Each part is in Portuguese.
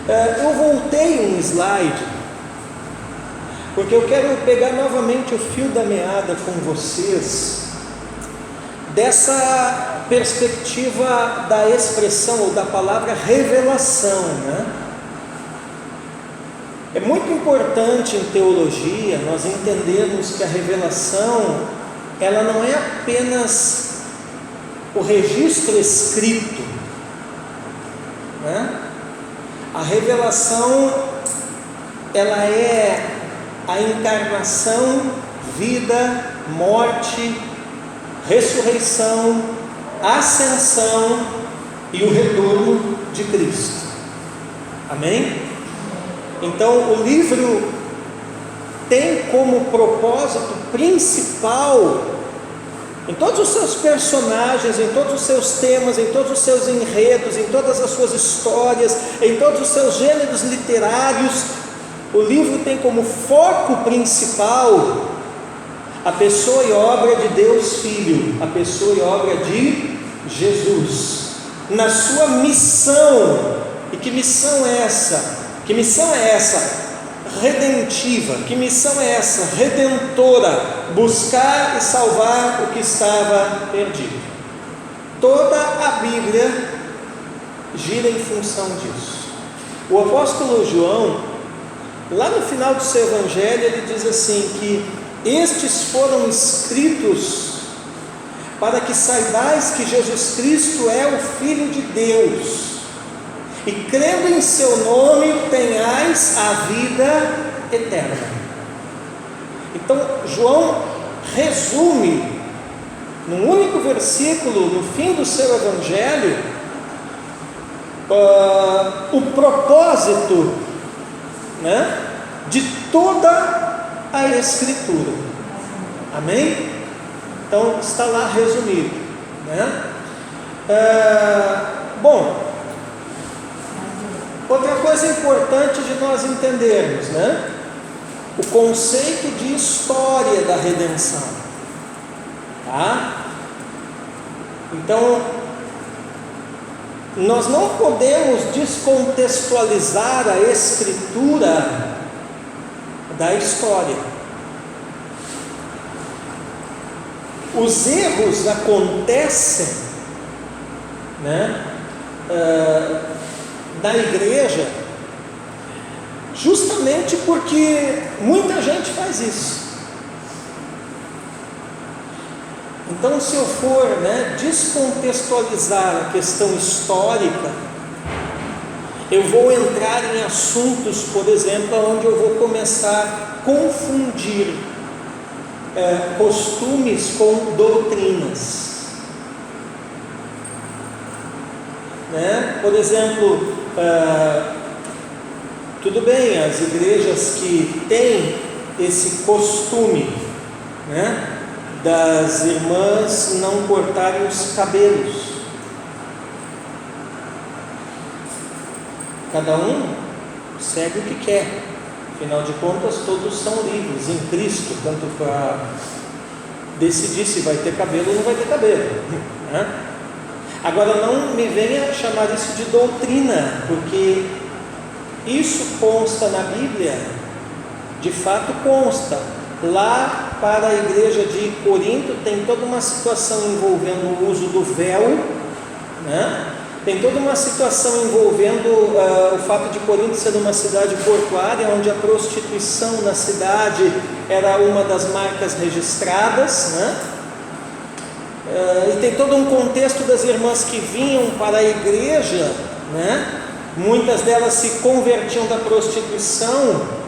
Eu voltei um slide, porque eu quero pegar novamente o fio da meada com vocês, dessa perspectiva da expressão ou da palavra revelação, né? É muito importante em teologia nós entendermos que a revelação, ela não é apenas o registro escrito, né? A revelação, ela é a encarnação, vida, morte, ressurreição, ascensão e o retorno de Cristo. Amém? Então o livro tem como propósito principal, em todos os seus personagens, em todos os seus temas, em todos os seus enredos, em todas as suas histórias, em todos os seus gêneros literários, o livro tem como foco principal a pessoa e obra de Deus Filho, a pessoa e obra de Jesus, na sua missão. E que missão é essa? Que missão é essa? Redentiva. Que missão é essa? Redentora. Buscar e salvar o que estava perdido. Toda a Bíblia gira em função disso. O apóstolo João, lá no final do seu evangelho, ele diz assim, que estes foram escritos para que saibais que Jesus Cristo é o Filho de Deus, e crendo em seu nome tenhais a vida eterna. Então João resume num único versículo, no fim do seu evangelho, o propósito, né, de toda a Escritura. Amém? Então está lá resumido, né? Bom, outra coisa importante de nós entendermos, né? O conceito de história da redenção, tá? Então, nós não podemos descontextualizar a Escritura da história. Os erros acontecem, né, na igreja, justamente porque muita gente faz isso. Então, se eu for, né, descontextualizar a questão histórica, eu vou entrar em assuntos, por exemplo, onde eu vou começar a confundir costumes com doutrinas, né? Por exemplo, tudo bem, as igrejas que têm esse costume, né, das irmãs não cortarem os cabelos, cada um segue o que quer, afinal de contas todos são livres em Cristo, tanto para decidir se vai ter cabelo ou não vai ter cabelo, né? Agora não me venha chamar isso de doutrina, porque isso consta na Bíblia, de fato consta. Lá para a igreja de Corinto tem toda uma situação envolvendo o uso do véu, né? Tem toda uma situação envolvendo o fato de Corinto ser uma cidade portuária, onde a prostituição na cidade era uma das marcas registradas, né? E tem todo um contexto das irmãs que vinham para a igreja, né? Muitas delas se convertiam da prostituição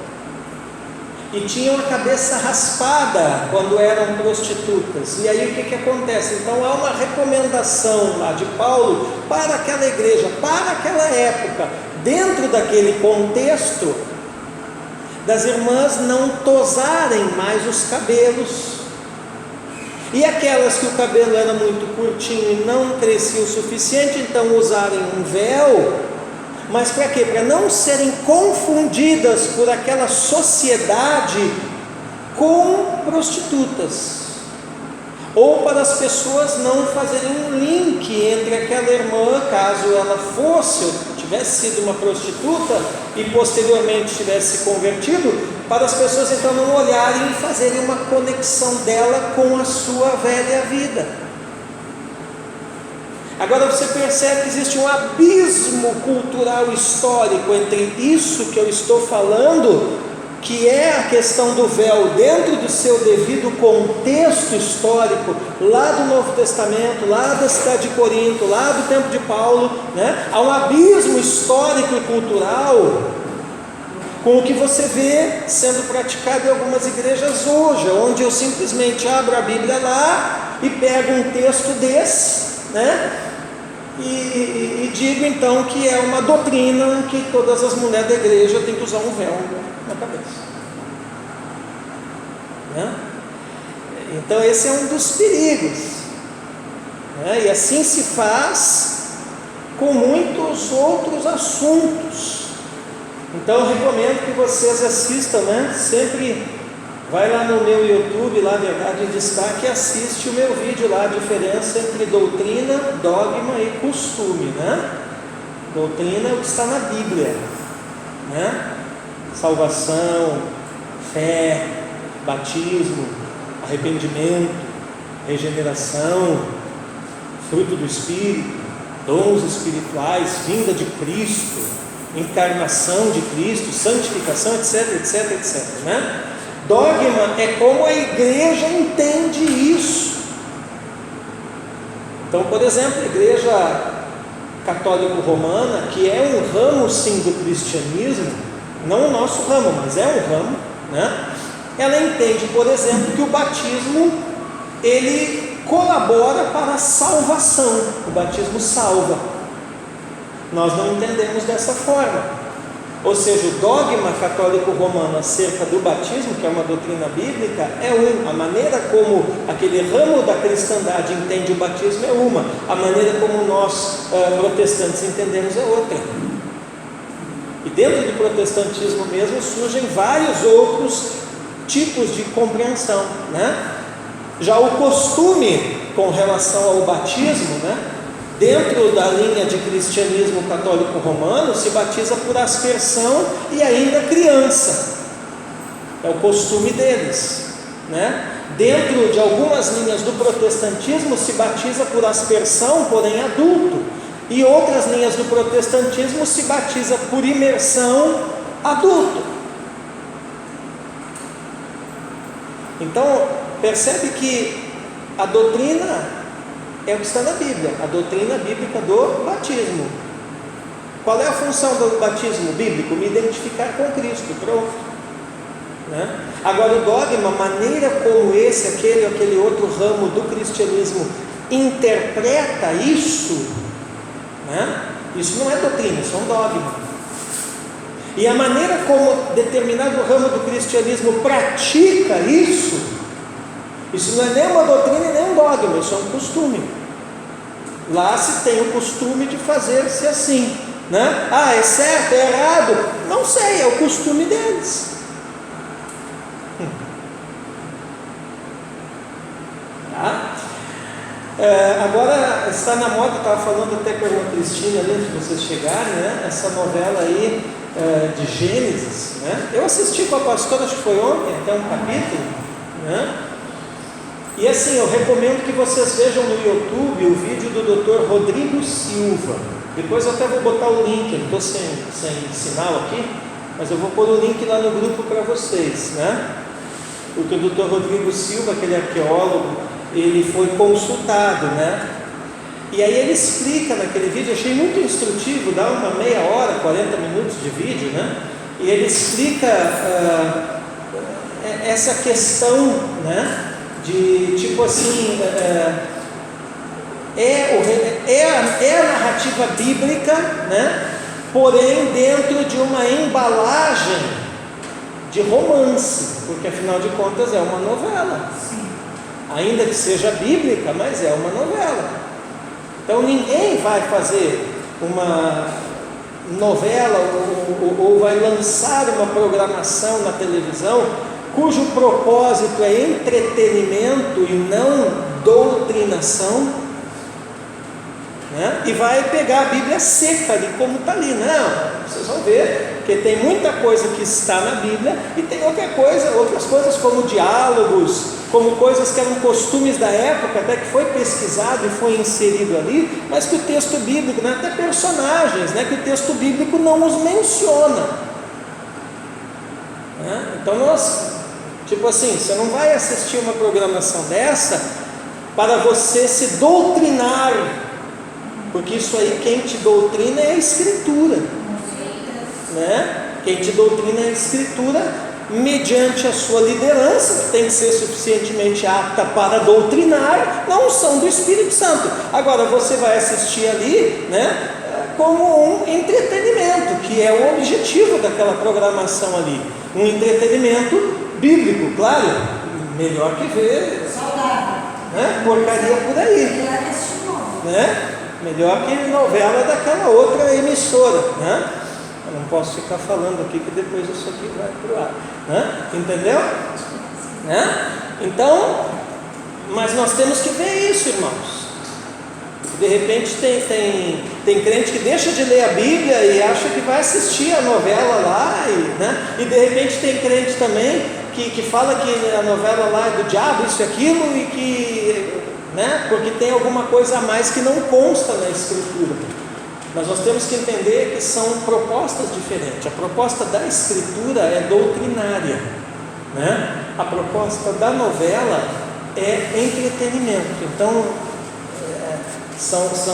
e tinham a cabeça raspada quando eram prostitutas. E aí o que acontece? Então há uma recomendação lá de Paulo para aquela igreja, para aquela época, dentro daquele contexto, das irmãs não tosarem mais os cabelos. E aquelas que o cabelo era muito curtinho e não crescia o suficiente, então usarem um véu. Mas para quê? Para não serem confundidas por aquela sociedade com prostitutas, ou para as pessoas não fazerem um link entre aquela irmã, caso ela fosse ou tivesse sido uma prostituta e posteriormente tivesse se convertido, para as pessoas então não olharem e fazerem uma conexão dela com a sua velha vida. Agora você percebe que existe um abismo cultural histórico entre isso que eu estou falando, que é a questão do véu dentro do seu devido contexto histórico, lá do Novo Testamento, lá da cidade de Corinto, lá do tempo de Paulo, né? Há um abismo histórico e cultural com o que você vê sendo praticado em algumas igrejas hoje, onde eu simplesmente abro a Bíblia lá e pego um texto desse, né? E digo então que é uma doutrina que todas as mulheres da igreja têm que usar um véu na cabeça, né? Então esse é um dos perigos, né? E assim se faz com muitos outros assuntos. Então eu recomendo que vocês assistam, né? Sempre vai lá no meu YouTube, lá Verdade em Destaque, e assiste o meu vídeo lá, a diferença entre doutrina, dogma e costume, né? Doutrina é o que está na Bíblia, né? Salvação, fé, batismo, arrependimento, regeneração, fruto do Espírito, dons espirituais, vinda de Cristo, encarnação de Cristo, santificação, etc, etc, etc, né? Dogma é como a igreja entende isso. Então, por exemplo, a igreja católico-romana, que é um ramo sim do cristianismo, não o nosso ramo, mas é um ramo, né? Ela entende, por exemplo, que o batismo ele colabora para a salvação. O batismo salva. Nós não entendemos dessa forma. Ou seja, o dogma católico-romano acerca do batismo, que é uma doutrina bíblica, é a maneira como aquele ramo da cristandade entende o batismo é uma, a maneira como nós protestantes entendemos é outra. E dentro do protestantismo mesmo surgem vários outros tipos de compreensão, né? Já o costume com relação ao batismo, né? Dentro da linha de cristianismo católico romano, se batiza por aspersão e ainda criança, é o costume deles, né? Dentro de algumas linhas do protestantismo se batiza por aspersão, porém adulto, e outras linhas do protestantismo se batiza por imersão, adulto. Então percebe que a doutrina é o que está na Bíblia, a doutrina bíblica do batismo. Qual é a função do batismo bíblico? Me identificar com Cristo, pronto, né? Agora o dogma, a maneira como aquele outro ramo do cristianismo interpreta isso, né? Isso não é doutrina, isso é um dogma. E a maneira como determinado ramo do cristianismo pratica isso não é nem uma doutrina nem um dogma, isso é um costume. Lá se tem o costume de fazer-se assim, né? Ah, é certo, é errado? Não sei, é o costume deles. Tá? Agora está na moda, estava falando até com a irmã Cristina ali, antes de vocês chegarem, né? Essa novela aí de Gênesis, né? Eu assisti com a pastora, acho que foi ontem, até um capítulo, né? E assim, eu recomendo que vocês vejam no YouTube o vídeo do Dr. Rodrigo Silva. Depois eu até vou botar o link, eu estou sem sinal aqui, mas eu vou pôr o link lá no grupo para vocês, né? Porque o Dr. Rodrigo Silva, aquele arqueólogo, ele foi consultado, né? E aí ele explica naquele vídeo, achei muito instrutivo, dá uma meia hora, 40 minutos de vídeo, né? E ele explica essa questão, né? De tipo assim, é a narrativa bíblica, né? Porém dentro de uma embalagem de romance, porque afinal de contas é uma novela. Sim. Ainda que seja bíblica, mas é uma novela. Então ninguém vai fazer uma novela ou vai lançar uma programação na televisão cujo propósito é entretenimento e não doutrinação, né? E vai pegar a Bíblia seca ali, como está ali. Não, vocês vão ver que tem muita coisa que está na Bíblia e tem outras coisas como diálogos, como coisas que eram costumes da época, até que foi pesquisado e foi inserido ali, mas que o texto bíblico, né, até personagens, né, que o texto bíblico não os menciona, né? Então tipo assim, você não vai assistir uma programação dessa para você se doutrinar, porque isso aí, quem te doutrina é a Escritura, né? Quem te doutrina é a Escritura, mediante a sua liderança, que tem que ser suficientemente apta para doutrinar, na unção do Espírito Santo. Agora você vai assistir ali, né, como um entretenimento, que é o objetivo daquela programação ali, um entretenimento bíblico, claro, melhor que ver né, porcaria por aí, né? Melhor que novela daquela outra emissora, né? Eu não posso ficar falando aqui que depois isso aqui vai para o ar, né? Entendeu? Né? Então, mas nós temos que ver isso, irmãos. De repente tem crente que deixa de ler a Bíblia e acha que vai assistir a novela lá, né? E de repente tem crente também que fala que a novela lá é do diabo, isso e aquilo, e que, né? Porque tem alguma coisa a mais que não consta na Escritura. Mas nós temos que entender que são propostas diferentes. A proposta da Escritura é doutrinária, né? A proposta da novela é entretenimento. Então, são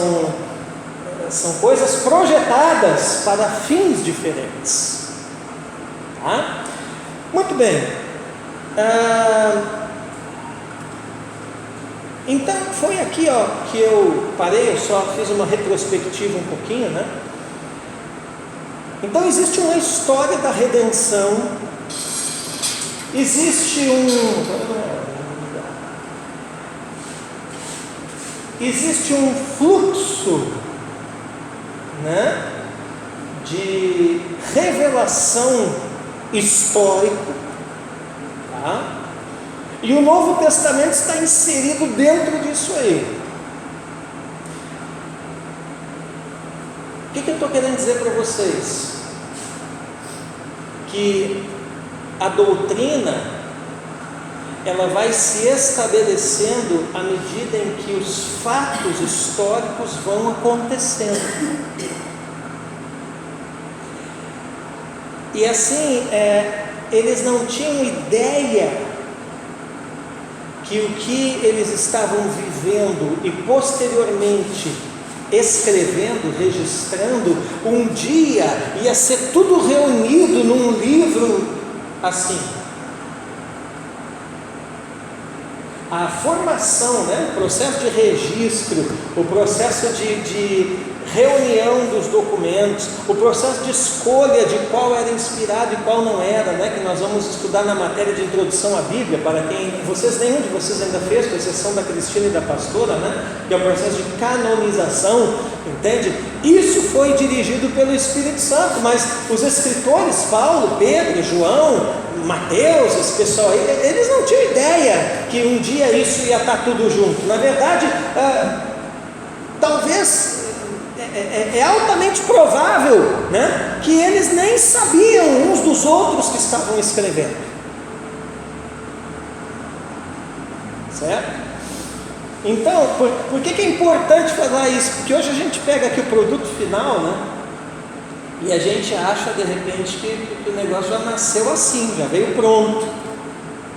coisas projetadas para fins diferentes, tá? Muito bem. Então foi aqui que eu parei, eu só fiz uma retrospectiva um pouquinho, né? Então existe uma história da redenção, existe um fluxo, né, de revelação histórico, tá? E o Novo Testamento está inserido dentro disso aí. O que eu estou querendo dizer para vocês? Que a doutrina, ela vai se estabelecendo à medida em que os fatos históricos vão acontecendo. E assim, eles não tinham ideia que o que eles estavam vivendo e posteriormente escrevendo, registrando, um dia ia ser tudo reunido num livro assim. A formação, né, o processo de registro, o processo de reunião dos documentos, o processo de escolha de qual era inspirado e qual não era, né, que nós vamos estudar na matéria de introdução à Bíblia, para quem, nenhum de vocês ainda fez, com exceção da Cristina e da pastora, né, que é o processo de canonização, entende? Isso foi dirigido pelo Espírito Santo, mas os escritores, Paulo, Pedro, João, Mateus, esse pessoal aí, eles não tinham ideia que um dia isso ia estar tudo junto. Na verdade, talvez é altamente provável, né, que eles nem sabiam uns dos outros que estavam escrevendo, certo? Então, por que é importante falar isso? Porque hoje a gente pega aqui o produto final, né, e a gente acha de repente que o negócio já nasceu assim, já veio pronto,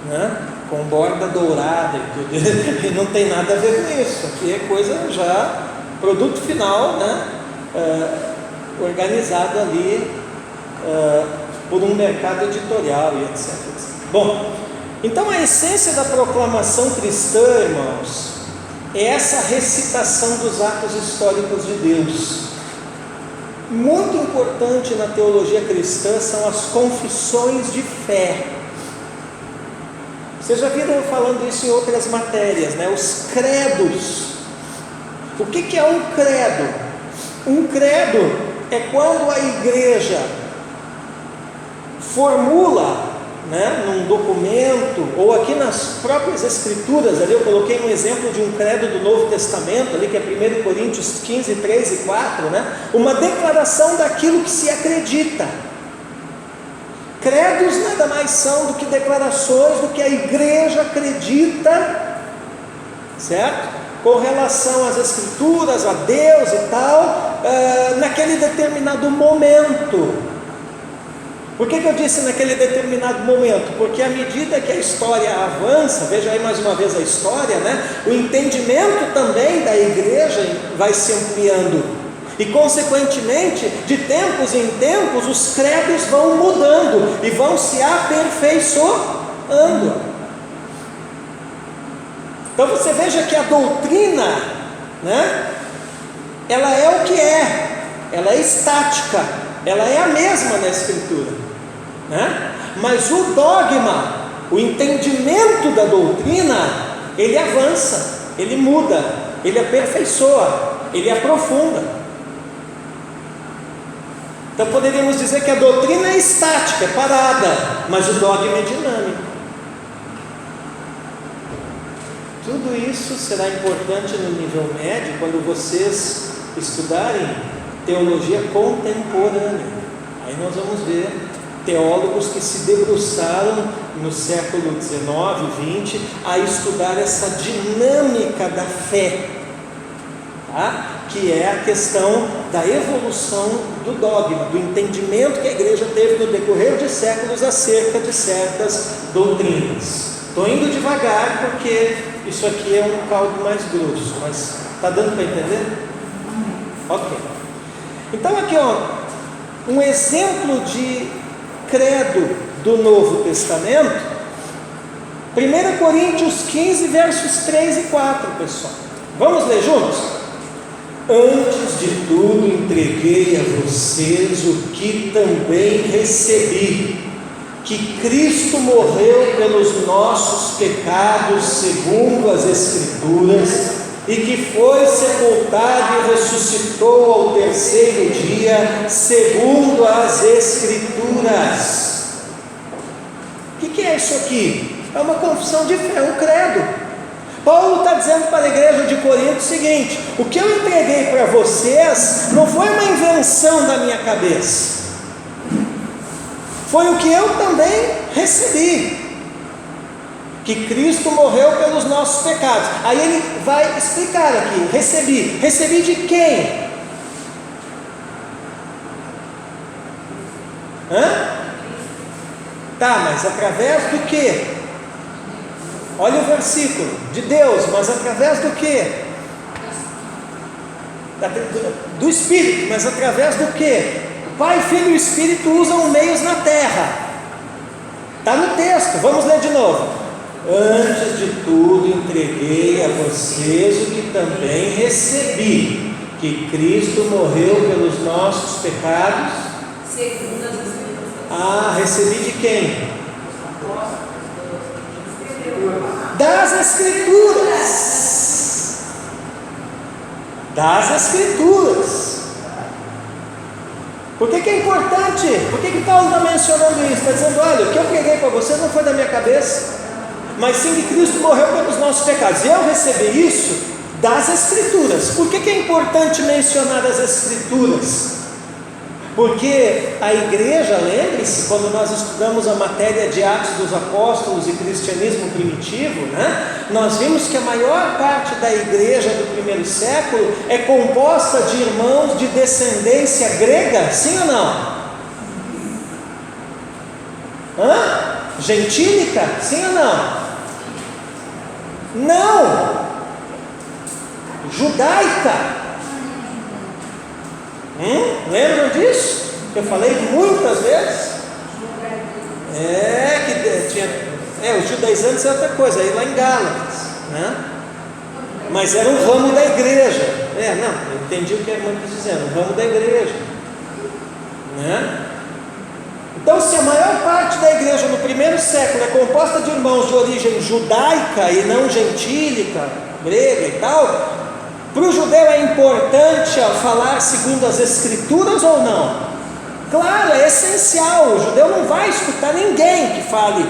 né, com borda dourada e tudo, e não tem nada a ver com isso. Aqui é coisa já, produto final, né, organizado ali por um mercado editorial e etc. Bom, então a essência da proclamação cristã, irmãos, é essa recitação dos atos históricos de Deus. Muito importante na teologia cristã são as confissões de fé. Vocês já viram eu falando isso em outras matérias, né? Os credos. O que é um credo? Um credo é quando a igreja formula né, num documento, ou aqui nas próprias Escrituras, ali eu coloquei um exemplo de um credo do Novo Testamento, ali que é 1 Coríntios 15, 3 e 4, né, uma declaração daquilo que se acredita. Credos nada mais são do que declarações do que a igreja acredita, certo? Com relação às Escrituras, a Deus e tal, naquele determinado momento. Por que eu disse naquele determinado momento? Porque à medida que a história avança, veja aí mais uma vez a história, né? O entendimento também da igreja vai se ampliando. E consequentemente, de tempos em tempos, os credos vão mudando e vão se aperfeiçoando. Então você veja que a doutrina, né? Ela é o que é, ela é estática, ela é a mesma na Escritura, né? Mas o dogma, o entendimento da doutrina, ele avança, ele muda, ele aperfeiçoa, ele aprofunda. Então poderíamos dizer que a doutrina é estática, é parada, mas o dogma é dinâmico. Tudo isso será importante no nível médio quando vocês estudarem teologia contemporânea. Aí nós vamos ver teólogos que se debruçaram no século XIX, XX, a estudar essa dinâmica da fé, tá? Que é a questão da evolução do dogma, do entendimento que a igreja teve no decorrer de séculos acerca de certas doutrinas. Estou indo devagar porque isso aqui é um caldo mais grosso, mas está dando para entender? Ok. Então aqui, um exemplo de credo do Novo Testamento, 1 Coríntios 15, versos 3 e 4, pessoal. Vamos ler juntos? Antes de tudo entreguei a vocês o que também recebi, que Cristo morreu pelos nossos pecados segundo as Escrituras, e que foi sepultado e ressuscitou ao terceiro dia segundo as Escrituras. O que é isso aqui? É uma confissão de fé, um credo. Paulo está dizendo para a igreja de Corinto o seguinte: o que eu entreguei para vocês não foi uma invenção da minha cabeça, foi o que eu também recebi, que Cristo morreu pelos nossos pecados. Aí ele vai explicar aqui: recebi de quem? Tá, mas através do que? Olha o versículo: de Deus, mas através do que? Do Espírito, mas através do que? O Pai, Filho e o Espírito usam meios na terra. Está no texto, vamos ler de novo. Antes de tudo entreguei a vocês o que também recebi, que Cristo morreu pelos nossos pecados segundo as Escrituras. Recebi de quem? Das Escrituras. Das Escrituras. Por que é importante? Por que Paulo está mencionando isso? Está dizendo: olha, o que eu preguei para vocês não foi da minha cabeça, mas sim que Cristo morreu pelos nossos pecados. E eu recebi isso das Escrituras. Por que é importante mencionar as Escrituras? Porque a igreja, lembre-se, quando nós estudamos a matéria de Atos dos Apóstolos e cristianismo primitivo, né, nós vimos que a maior parte da igreja do primeiro século é composta de irmãos de descendência grega, sim ou não? Gentílica, sim ou não? Não! Judaica. Lembram disso? Eu falei muitas vezes. Os judaizantes é outra coisa, aí lá em Gálatas, né? Mas era um ramo da igreja. Eu entendi o que a irmã quis dizer, um ramo da igreja, né? Então, se a maior parte da igreja no primeiro século é composta de irmãos de origem judaica e não gentílica, grega e tal, para o judeu é importante falar segundo as Escrituras ou não? Claro, é essencial. O judeu não vai escutar ninguém que fale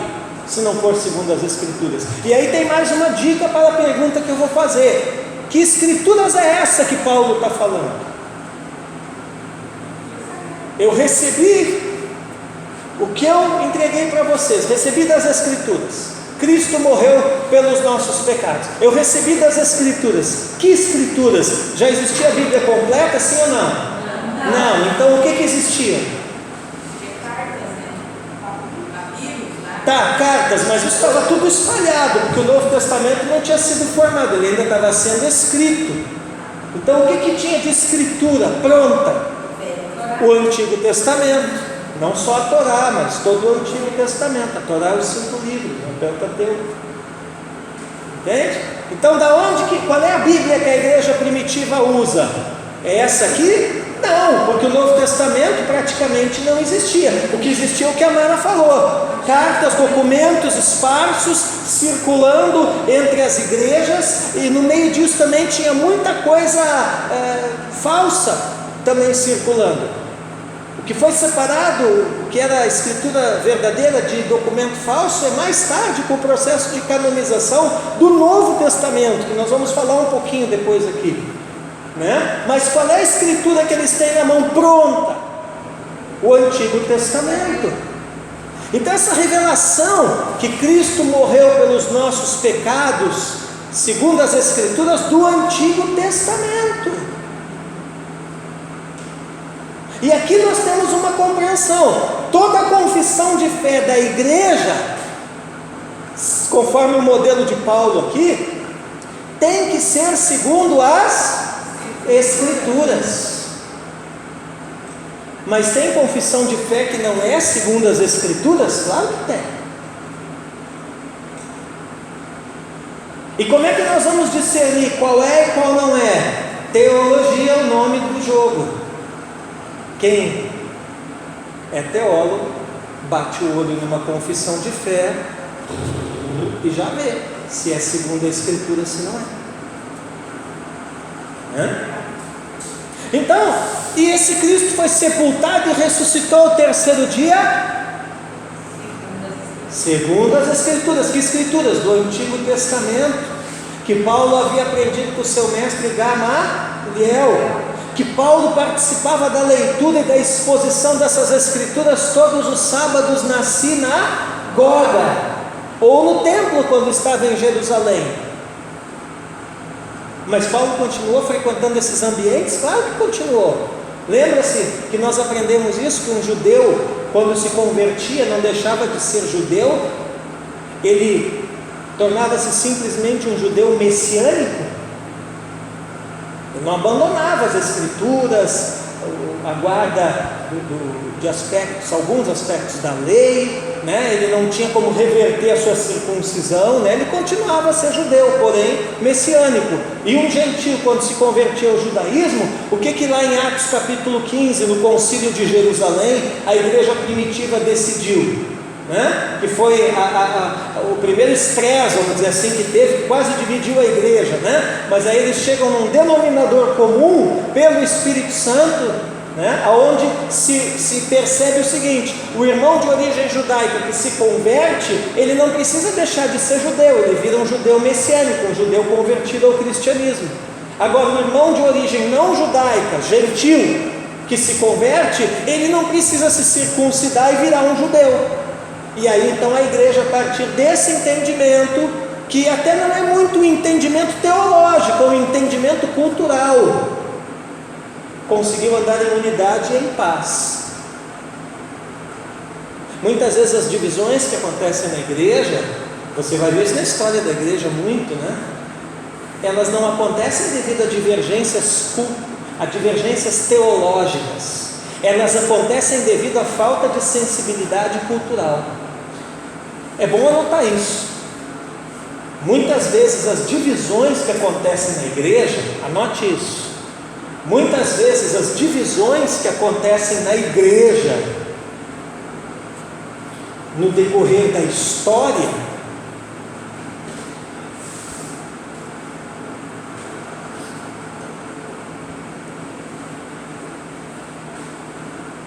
se não for segundo as Escrituras. E aí tem mais uma dica para a pergunta que eu vou fazer: que Escrituras é essa que Paulo está falando? Eu recebi o que eu entreguei para vocês, recebi das Escrituras. Cristo morreu pelos nossos pecados. Eu recebi das Escrituras. Que Escrituras? Já existia a Bíblia completa, sim ou não? Não. Então o que existia? Tá, cartas, mas isso estava tudo espalhado, porque o Novo Testamento não tinha sido formado, ele ainda estava sendo escrito. Então o que tinha de escritura pronta? O Antigo Testamento. Não só a Torá, mas todo o Antigo Testamento. A Torá é os 5 livros, o Pentateuco. Entende? Então, qual é a Bíblia que a igreja primitiva usa? É essa aqui? Não, porque o Novo Testamento praticamente não existia. O que existia é o que a Mara falou: cartas, documentos esparsos, circulando entre as igrejas, e no meio disso também tinha muita coisa falsa também circulando. O que foi separado, o que era a escritura verdadeira de documento falso, é mais tarde, com o processo de canonização do Novo Testamento, que nós vamos falar um pouquinho depois aqui, né? Mas qual é a escritura que eles têm na mão pronta? O Antigo Testamento. Então essa revelação que Cristo morreu pelos nossos pecados, segundo as Escrituras do Antigo Testamento. E aqui nós temos uma compreensão: toda a confissão de fé da igreja, conforme o modelo de Paulo aqui, tem que ser segundo as Escrituras. Mas tem confissão de fé que não é segundo as Escrituras? Claro que tem. E como é que nós vamos discernir qual é e qual não é? Teologia é o nome do jogo. Quem é teólogo bate o olho numa confissão de fé e já vê se é segundo a Escritura, se não é. Então, e esse Cristo foi sepultado e ressuscitou ao terceiro dia? Segundo as Escrituras. Que Escrituras? Do Antigo Testamento, que Paulo havia aprendido com o seu mestre Gamaliel, que Paulo participava da leitura e da exposição dessas Escrituras todos os sábados na sinagoga, ou no templo quando estava em Jerusalém. Mas Paulo continuou frequentando esses ambientes? Claro que continuou. Lembra-se que nós aprendemos isso, que um judeu, quando se convertia, não deixava de ser judeu, ele tornava-se simplesmente um judeu messiânico. Ele não abandonava as Escrituras, a guarda de aspectos, alguns aspectos da lei, né? Ele não tinha como reverter a sua circuncisão, né? Ele continuava a ser judeu, porém messiânico. E um gentio, quando se convertia ao judaísmo, o que lá em Atos capítulo 15, no concílio de Jerusalém, a igreja primitiva decidiu? Né? Que foi o primeiro estresse, vamos dizer assim, que teve, que quase dividiu a igreja, né? Mas aí eles chegam num denominador comum pelo Espírito Santo, né? Onde se percebe o seguinte: o irmão de origem judaica que se converte, ele não precisa deixar de ser judeu, ele vira um judeu messiânico, um judeu convertido ao cristianismo. Agora, o irmão de origem não judaica, gentil, que se converte, ele não precisa se circuncidar e virar um judeu. E aí então a igreja, a partir desse entendimento, que até não é muito um entendimento teológico, é um entendimento cultural, conseguiu andar em unidade e em paz. Muitas vezes as divisões que acontecem na igreja, você vai ver isso na história da igreja muito, né? Elas não acontecem devido a divergências teológicas, elas acontecem devido à falta de sensibilidade cultural. É bom anotar isso. Muitas vezes as divisões que acontecem na igreja, anote isso, muitas vezes as divisões que acontecem na igreja, no decorrer da história,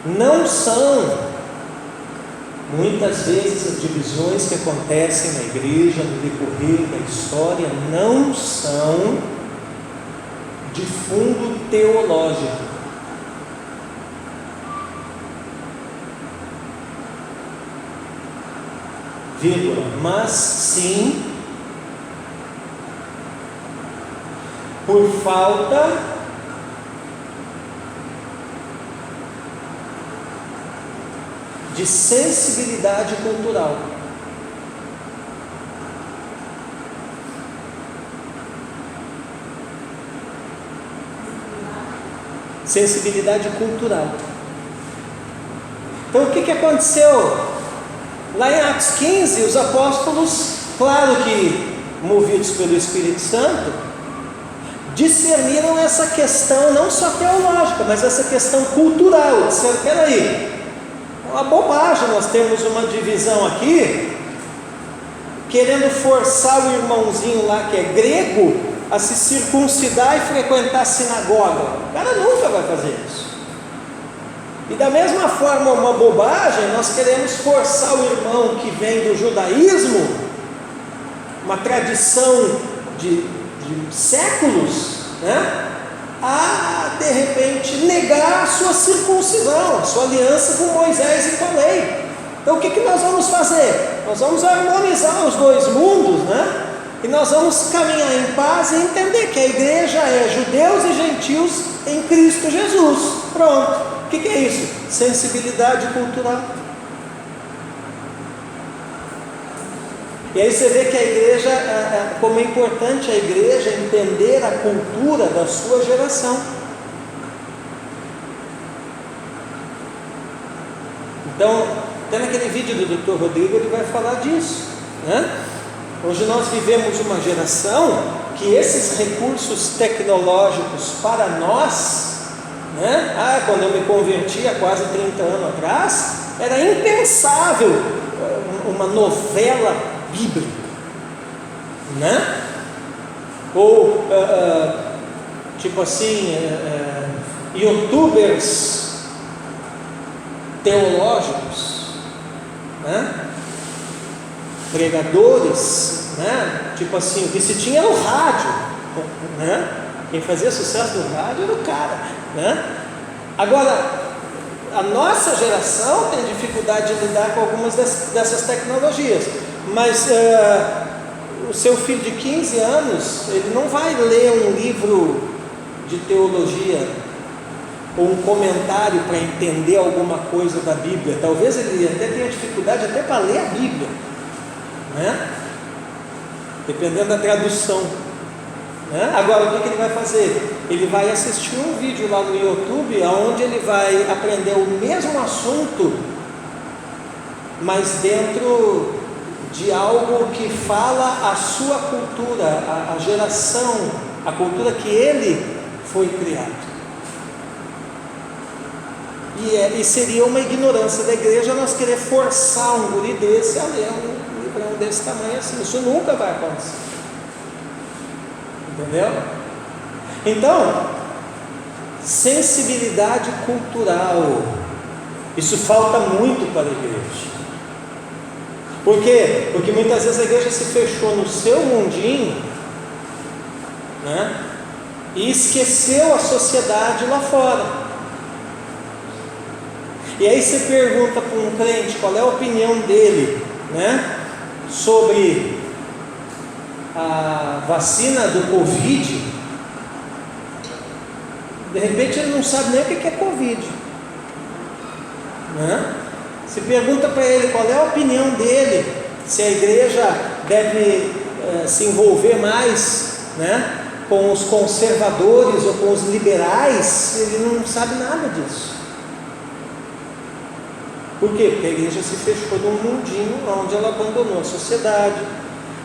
não são, muitas vezes, as divisões que acontecem na igreja, no decorrer da história, não são de fundo teológico. Vírgula, mas sim por falta de sensibilidade cultural. Sensibilidade cultural. Então o que aconteceu? Lá em Atos 15, os apóstolos, claro que movidos pelo Espírito Santo, discerniram essa questão não só teológica, mas essa questão cultural. Disseram, peraí, é uma bobagem nós termos uma divisão aqui, querendo forçar o irmãozinho lá que é grego a se circuncidar e frequentar a sinagoga. O cara nunca vai fazer isso. E da mesma forma, uma bobagem, nós queremos forçar o irmão que vem do judaísmo, uma tradição de séculos, né, a de repente negar a sua circuncisão, a sua aliança com Moisés e com a lei. Então o que nós vamos fazer? Nós vamos harmonizar os dois mundos, né? E nós vamos caminhar em paz e entender que a igreja é judeus e gentios em Cristo Jesus. Pronto. O que é isso? Sensibilidade cultural. E aí você vê que a igreja, como é importante a igreja entender a cultura da sua geração. Então, até naquele vídeo do Dr. Rodrigo ele vai falar disso, né? Hoje nós vivemos uma geração que esses recursos tecnológicos para nós, né? Quando eu me converti há quase 30 anos atrás, era impensável uma novela bíblica, né? Ou tipo assim, youtubers teológicos, né? Pregadores, né? Tipo assim, o que se tinha era o rádio, né? Quem fazia sucesso no rádio era o cara, né? Agora, a nossa geração tem dificuldade de lidar com algumas dessas tecnologias, mas o seu filho de 15 anos, ele não vai ler um livro de teologia ou um comentário para entender alguma coisa da Bíblia. Talvez ele até tenha dificuldade até para ler a Bíblia, né? Dependendo da tradução, né? Agora o que ele vai fazer? Ele vai assistir um vídeo lá no YouTube, onde ele vai aprender o mesmo assunto, mas dentro de algo que fala a sua cultura, a geração, a cultura que ele foi criado. E seria uma ignorância da igreja nós querer forçar um guri desse a ler um livrão desse tamanho assim. Isso nunca vai acontecer. Entendeu? Então, sensibilidade cultural, isso falta muito para a igreja. Por quê? Porque muitas vezes a igreja se fechou no seu mundinho, né? E esqueceu a sociedade lá fora. E aí você pergunta para um crente qual é a opinião dele, né, sobre a vacina do Covid. De repente ele não sabe nem o que é Covid, né? Se pergunta para ele qual é a opinião dele, se a igreja deve se envolver mais, né, com os conservadores ou com os liberais, ele não sabe nada disso. Por quê? Porque a igreja se fechou num mundinho onde ela abandonou a sociedade,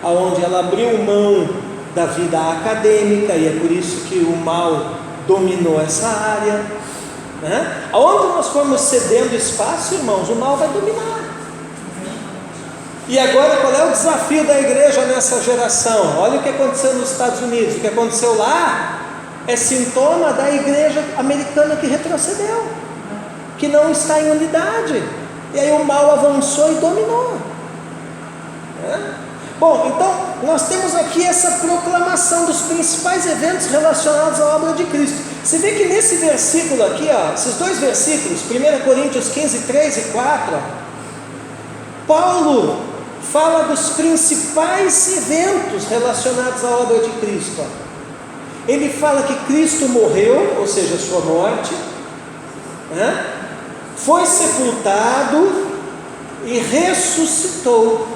onde ela abriu mão da vida acadêmica, e é por isso que o mal dominou essa área, né? Aonde nós formos cedendo espaço, irmãos, o mal vai dominar. E agora qual é o desafio da igreja nessa geração? Olha o que aconteceu nos Estados Unidos. O que aconteceu lá é sintoma da igreja americana que retrocedeu, que não está em unidade. E aí o mal avançou e dominou. Bom, então nós temos aqui essa proclamação dos principais eventos relacionados à obra de Cristo. Você vê que nesse versículo aqui, ó, esses dois versículos, 1 Coríntios 15, 3 e 4, Paulo fala dos principais eventos relacionados à obra de Cristo. Ele fala que Cristo morreu, ou seja, sua morte, foi sepultado e ressuscitou.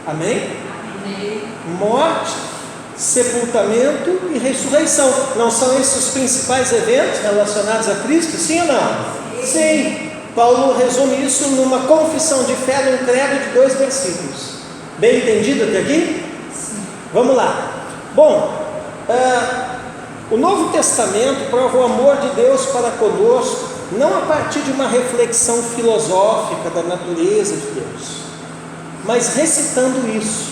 Amém? Amém? Morte, sepultamento e ressurreição. Não são esses os principais eventos relacionados a Cristo? Sim ou não? Sim. Paulo resume isso numa confissão de fé, num credo de 2 versículos. Bem entendido até aqui? Sim. Vamos lá. Bom, o Novo Testamento prova o amor de Deus para conosco, não a partir de uma reflexão filosófica da natureza de Deus, mas recitando isso.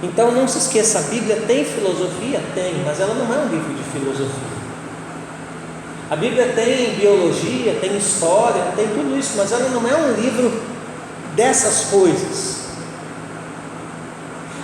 Então não se esqueça, a Bíblia tem filosofia? Tem, mas ela não é um livro de filosofia. A Bíblia tem biologia, tem história, tem tudo isso, mas ela não é um livro dessas coisas.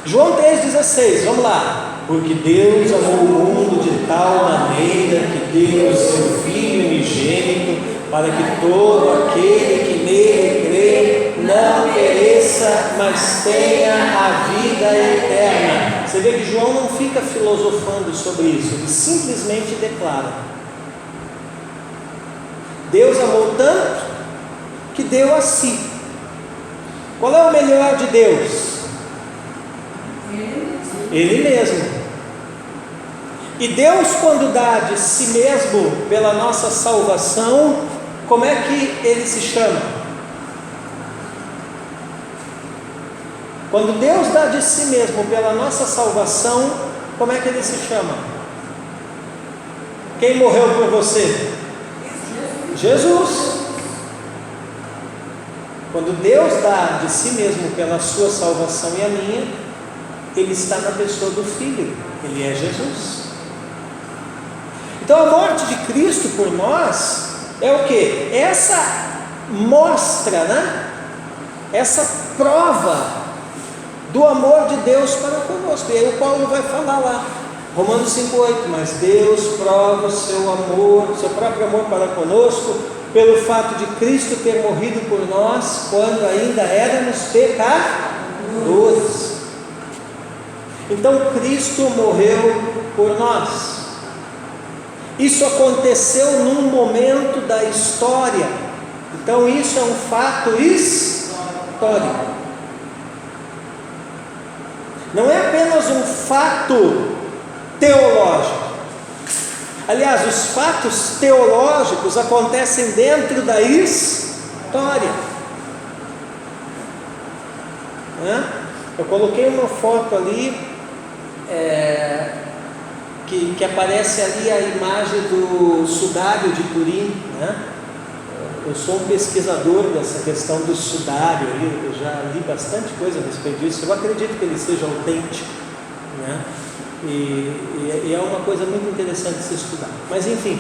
João 3,16, vamos lá. Porque Deus amou o mundo de tal maneira que deu o seu Filho unigênito, para que todo aquele que nele crê não pereça, mas tenha a vida eterna. Você vê que João não fica filosofando sobre isso, ele simplesmente declara: Deus amou tanto que deu a si. Qual é o melhor de Deus? Ele mesmo. E Deus, quando dá de si mesmo pela nossa salvação, como é que Ele se chama? Quando Deus dá de si mesmo pela nossa salvação, como é que Ele se chama? Quem morreu por você? Jesus. Quando Deus dá de si mesmo pela sua salvação e a minha, Ele está na pessoa do Filho, Ele é Jesus. Então a morte de Cristo por nós é o que? Essa mostra, essa prova do amor de Deus para conosco. E aí o Paulo vai falar lá, Romanos 5,8, mas Deus prova o seu amor, seu próprio amor para conosco, pelo fato de Cristo ter morrido por nós, quando ainda éramos pecadores. Então Cristo morreu por nós. Isso aconteceu num momento da história. Então isso é um fato histórico. Não é apenas um fato teológico. Aliás, os fatos teológicos acontecem dentro da história. Eu coloquei uma foto ali, que aparece ali a imagem do sudário de Turim, Eu sou um pesquisador dessa questão do sudário, eu já li bastante coisa a respeito disso. Eu acredito que ele seja autêntico, e é uma coisa muito interessante de se estudar. Mas enfim,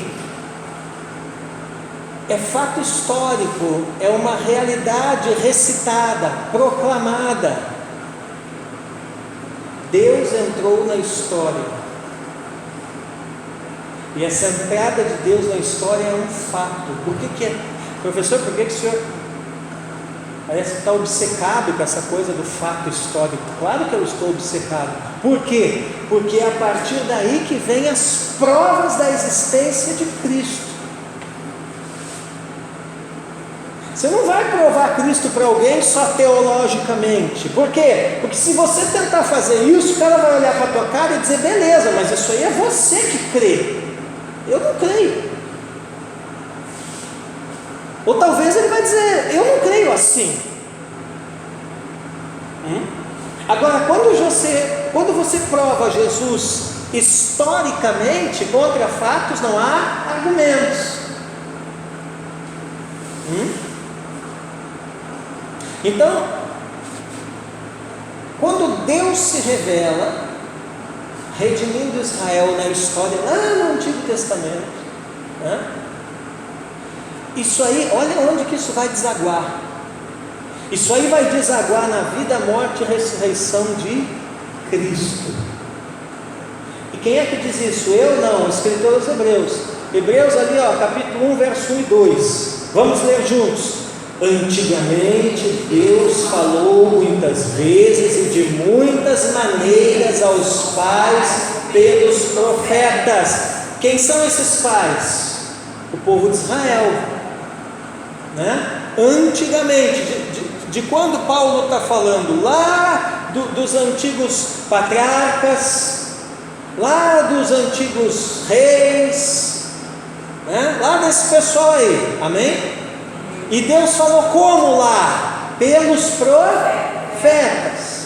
é fato histórico, é uma realidade recitada, proclamada. Deus entrou na história. E essa entrada de Deus na história é um fato. Professor, por que o senhor parece que está obcecado com essa coisa do fato histórico? Claro que eu estou obcecado. Por quê? Porque é a partir daí que vem as provas da existência de Cristo. Você não vai provar Cristo para alguém só teologicamente. Por quê? Porque se você tentar fazer isso, o cara vai olhar para a tua cara e dizer: beleza, mas isso aí é você que crê. Eu não creio. Ou talvez ele vai dizer: eu não creio assim. Agora, quando você prova Jesus historicamente, contra fatos não há argumentos. Então, quando Deus se revela, redimindo Israel na história, lá no Antigo Testamento, Isso aí, olha onde que isso vai desaguar. Isso aí vai desaguar na vida, morte e ressurreição de Cristo. E quem é que diz isso? Eu não, o escritor aos Hebreus. Hebreus ali, capítulo 1, verso 1 e 2. Vamos ler juntos. Antigamente Deus falou muitas vezes e de muitas maneiras aos pais pelos profetas. Quem são esses pais? O povo de Israel, né? Antigamente, de quando Paulo está falando? Lá dos antigos patriarcas, lá dos antigos reis, né? Lá desse pessoal aí, amém? E Deus falou como lá? Pelos profetas.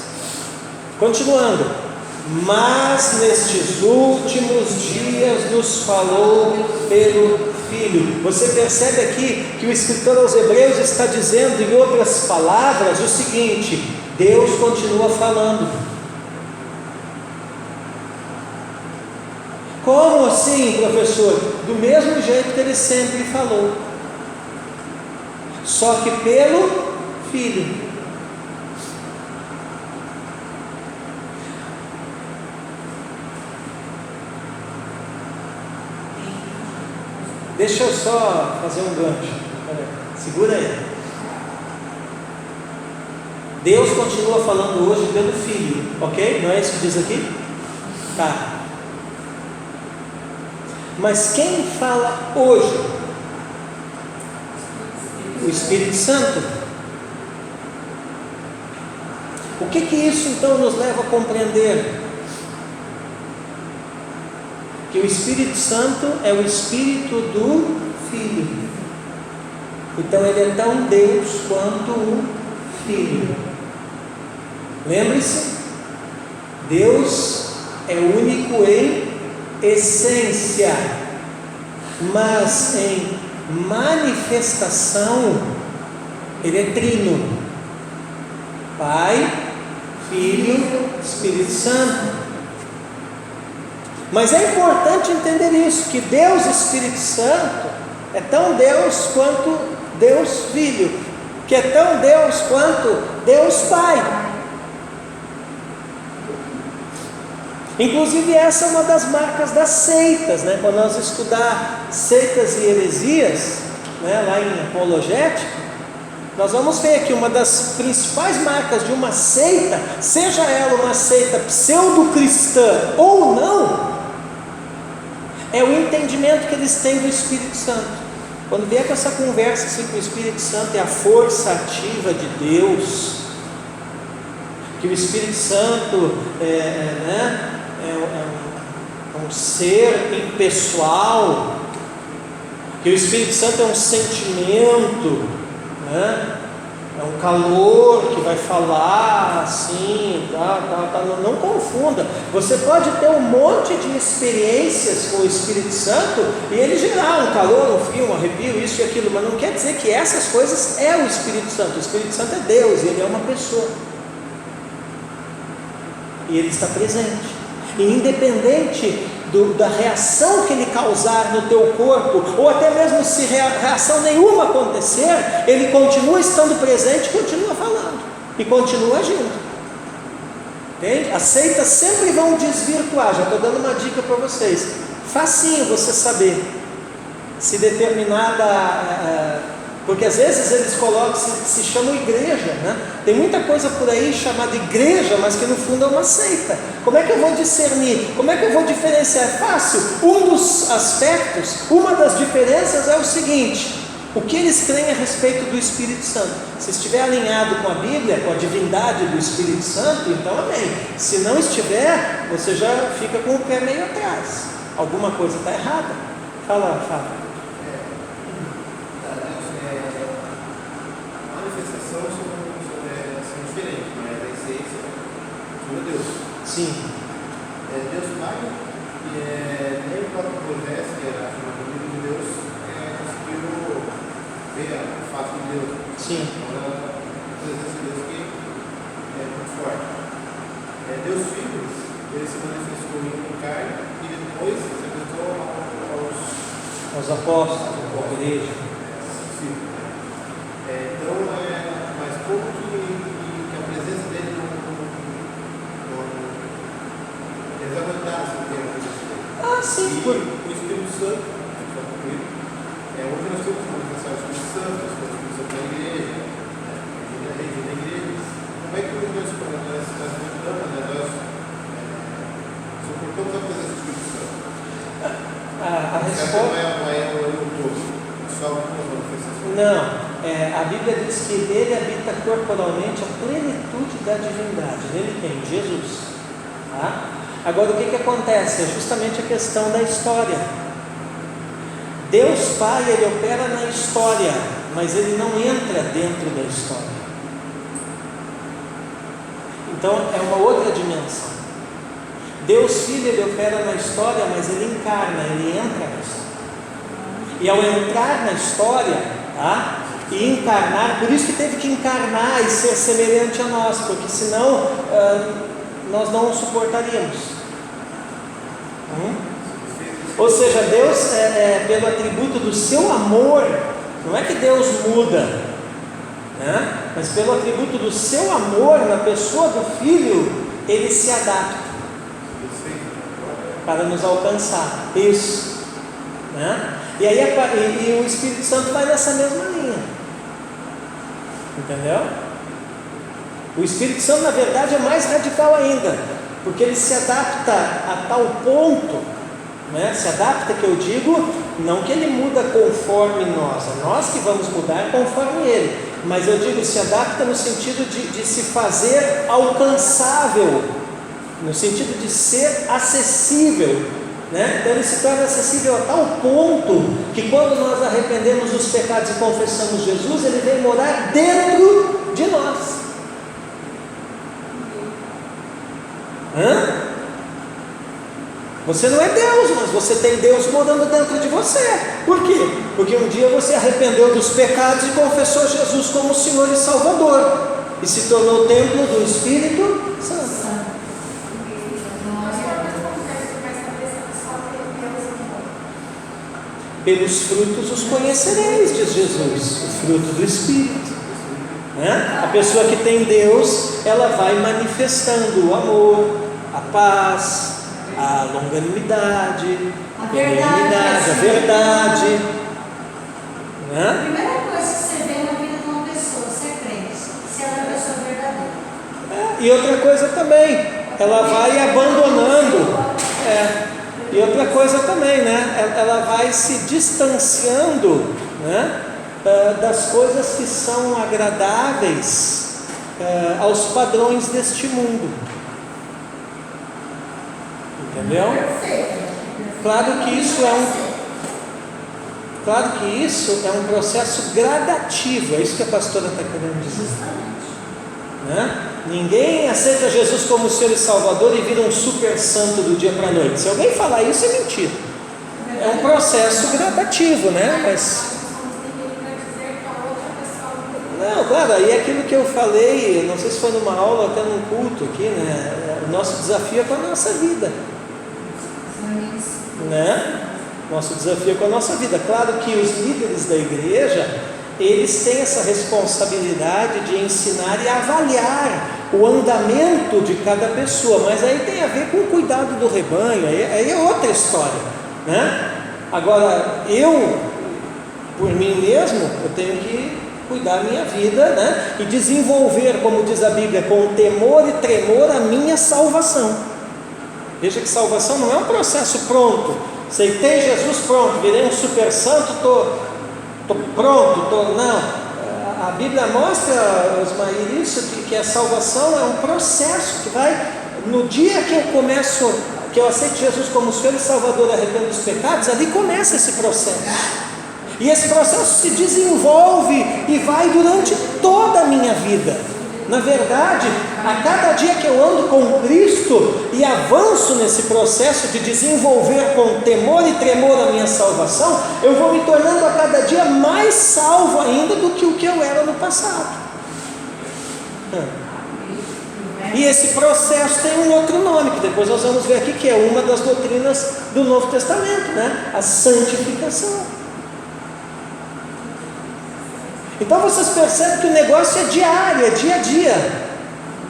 Continuando. Mas nestes últimos dias nos falou pelo Filho. Você percebe aqui que o escritor aos Hebreus está dizendo, em outras palavras, o seguinte: Deus continua falando. Como assim, professor? Do mesmo jeito que ele sempre falou, só que pelo Filho. Deixa eu só fazer um gancho. Segura aí. Deus continua falando hoje pelo Filho, ok? Não é isso que diz aqui? Tá. Mas quem fala hoje? O Espírito Santo. O que isso então nos leva a compreender? Que o Espírito Santo é o Espírito do Filho. Então ele é tão Deus quanto o Filho. Lembre-se, Deus é único em essência, mas em manifestação ele é trino: Pai, Filho, Espírito Santo. Mas é importante entender isso, que Deus Espírito Santo é tão Deus quanto Deus Filho, que é tão Deus quanto Deus Pai. Inclusive essa é uma das marcas das seitas, né? Quando nós estudar seitas e heresias, né, lá em apologética, nós vamos ver que uma das principais marcas de uma seita, seja ela uma seita pseudo-cristã ou não, é o entendimento que eles têm do Espírito Santo. Quando vier com essa conversa assim, que o Espírito Santo é a força ativa de Deus, que o Espírito Santo é um ser impessoal, que o Espírito Santo é um sentimento, né? É um calor que vai falar assim, não confunda. Você pode ter um monte de experiências com o Espírito Santo e ele gerar um calor, um frio, um arrepio, isso e aquilo, mas não quer dizer que essas coisas é o Espírito Santo. O Espírito Santo é Deus, ele é uma pessoa e ele está presente, e independente da reação que ele causar no teu corpo, ou até mesmo se reação nenhuma acontecer, ele continua estando presente, continua falando e continua agindo. Entende? As seitas sempre vão desvirtuar. Já estou dando uma dica para vocês. Facinho você saber se determinada porque às vezes eles colocam, se chamam igreja, né? Tem muita coisa por aí chamada igreja, mas que no fundo é uma seita. Como é que eu vou discernir? Como é que eu vou diferenciar? É fácil. Um dos aspectos, uma das diferenças é o seguinte: o que eles creem a respeito do Espírito Santo. Se estiver alinhado com a Bíblia, com a divindade do Espírito Santo, então amém. Se não estiver, você já fica com o pé meio atrás. Alguma coisa está errada. Fala, Fábio. Sim. Deus Pai, nem o próprio Moisés, que era chamado amigo de Deus, conseguiu ver o fato de Deus. Sim. Então, a presença de Deus que é muito forte. Deus Filho, ele se manifestou em carne e depois se apresentou aos apóstolos, à igreja. a Bíblia diz que nele habita corporalmente a plenitude da divindade. Nele quem? Jesus. Tá? Agora o que acontece? É justamente a questão da história. Deus Pai, Ele opera na história, mas Ele não entra dentro da história. Então é uma outra dimensão. Deus Filho, Ele opera na história, mas Ele encarna, Ele entra na história. E ao entrar na história, tá? E encarnar, por isso que teve que encarnar e ser semelhante a nós, porque senão nós não o suportaríamos. Ou seja, Deus, pelo atributo do seu amor, não é que Deus muda, né? Mas pelo atributo do seu amor na pessoa do Filho, Ele se adapta para nos alcançar. Isso, né? E aí o Espírito Santo vai nessa mesma linha, entendeu? O Espírito Santo, na verdade, é mais radical ainda, porque ele se adapta a tal ponto, né? Se adapta, que eu digo, não que ele muda conforme nós, é nós que vamos mudar conforme ele, mas eu digo, se adapta no sentido de se fazer alcançável, no sentido de ser acessível, né? Então ele se torna acessível a tal ponto que quando nós arrependemos dos pecados e confessamos Jesus, ele vem morar dentro de nós. Você não é Deus, mas você tem Deus morando dentro de você. Por quê? Porque um dia você arrependeu dos pecados e confessou Jesus como Senhor e Salvador, e se tornou o templo do Espírito Santo. Pelos frutos os conhecereis, diz Jesus, o fruto do Espírito, né? A pessoa que tem Deus, ela vai manifestando o amor, a paz, a longanimidade, a benignidade, a verdade, né? A primeira coisa que você vê na vida de uma pessoa, você é crente, se ela é uma pessoa verdadeira. E outra coisa também, ela vai abandonando, e outra coisa também, né? Ela vai se distanciando, né? Das coisas que são agradáveis aos padrões deste mundo. Entendeu? Claro que isso é um processo gradativo, é isso que a pastora está querendo dizer, né? Ninguém aceita Jesus como Senhor e Salvador e vira um super santo do dia para a noite. Se alguém falar isso, é mentira. É um processo gradativo, né? Mas não, claro, aí é aquilo que eu falei, não sei se foi numa aula ou até num culto aqui, né? O nosso desafio é com a nossa vida, né? Nosso desafio é com a nossa vida. Claro que os líderes da igreja, eles têm essa responsabilidade de ensinar e avaliar o andamento de cada pessoa, mas aí tem a ver com o cuidado do rebanho, aí é outra história, né? Agora, eu, por mim mesmo, eu tenho que cuidar da minha vida, né? E desenvolver, como diz a Bíblia, com temor e tremor a minha salvação. Veja que salvação não é um processo pronto. Aceitei Jesus, pronto, virei um super santo, estou pronto, não. A Bíblia mostra, Osmair, isso, que a salvação é um processo que vai, no dia que eu aceito Jesus como Senhor e Salvador, arrependo dos pecados, ali começa esse processo. E esse processo se desenvolve e vai durante toda a minha vida. Na verdade, a cada dia que eu ando com Cristo e avanço nesse processo de desenvolver com temor e tremor a minha salvação, eu vou me tornando a cada dia mais salvo ainda do que o que eu era no passado. E esse processo tem um outro nome, que depois nós vamos ver aqui, que é uma das doutrinas do Novo Testamento, né? A santificação. Então vocês percebem que o negócio é diário, é dia a dia.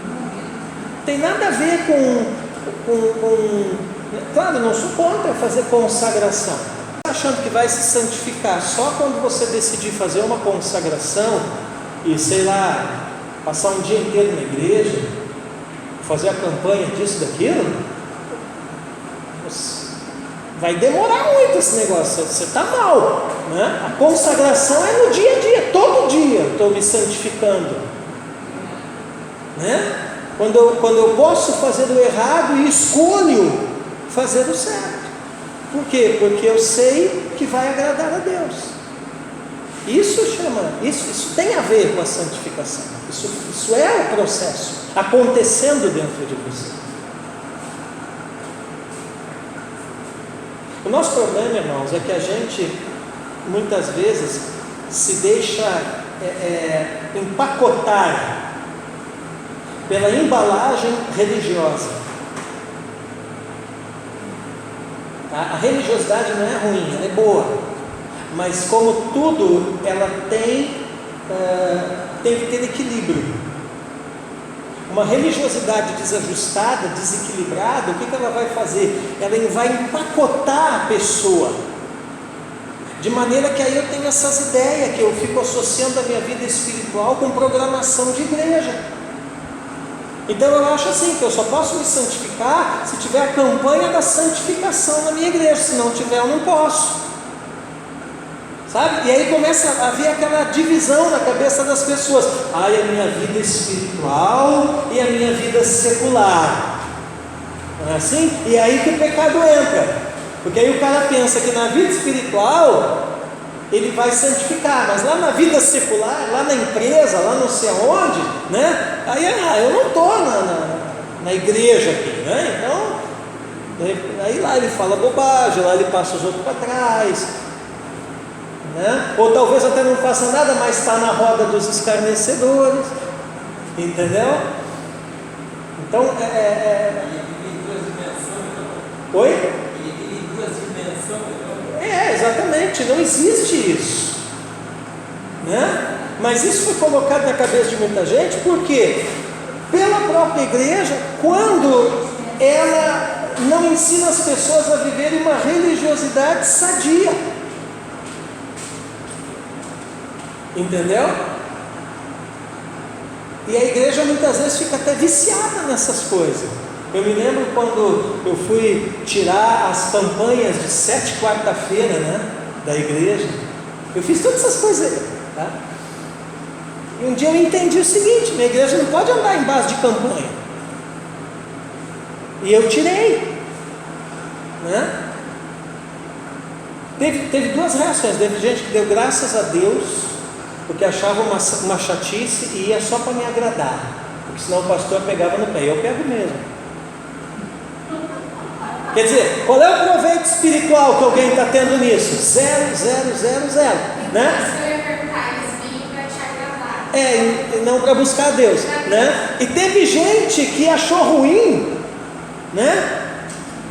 Não tem nada a ver com... Claro, não sou contra fazer consagração. Achando que vai se santificar só quando você decidir fazer uma consagração e, sei lá, passar um dia inteiro na igreja, fazer a campanha disso, daquilo, vai demorar muito esse negócio, você está mal, né? A consagração é no dia a dia, todo dia estou me santificando, né? Quando eu posso fazer o errado e escolho fazer o certo. Por quê? Porque eu sei que vai agradar a Deus. Isso tem a ver com a santificação. Isso é o processo acontecendo dentro de você. O nosso problema, irmãos, é que a gente muitas vezes se deixa empacotar pela embalagem religiosa. A religiosidade não é ruim, ela é boa, mas como tudo, ela tem que ter equilíbrio. Uma religiosidade desajustada, desequilibrada, o que ela vai fazer? Ela vai empacotar a pessoa, de maneira que aí eu tenho essas ideias, que eu fico associando a minha vida espiritual com programação de igreja. Então eu acho assim, que eu só posso me santificar se tiver a campanha da santificação na minha igreja, se não tiver eu não posso, sabe? E aí começa a haver aquela divisão na cabeça das pessoas: a minha vida espiritual e a minha vida secular, não é assim? E aí que o pecado entra, porque aí o cara pensa que na vida espiritual ele vai santificar, mas lá na vida secular, lá na empresa, lá não sei aonde, né? Aí eu não estou na igreja aqui, né? Então, aí lá ele fala bobagem, lá ele passa os outros para trás, né? Ou talvez até não faça nada, mas está na roda dos escarnecedores, entendeu? Então, Oi? Exatamente, não existe isso, né? Mas isso foi colocado na cabeça de muita gente, porque pela própria igreja, quando ela não ensina as pessoas a viverem uma religiosidade sadia, entendeu? E a igreja muitas vezes fica até viciada nessas coisas. Eu me lembro quando eu fui tirar as campanhas de 7 quarta-feira, né, da igreja. Eu fiz todas essas coisas aí, tá? E um dia eu entendi o seguinte: minha igreja não pode andar em base de campanha. E eu tirei, né? Teve duas reações. Teve gente que deu graças a Deus, porque achava uma chatice e ia só para me agradar, porque senão o pastor pegava no pé. Eu pego mesmo. Quer dizer, qual é o proveito espiritual que alguém está tendo nisso? 0, 0, 0, 0, né? Eu ia perguntar, eles vinham para te agradar. Não para buscar a Deus, né? E teve gente que achou ruim, né?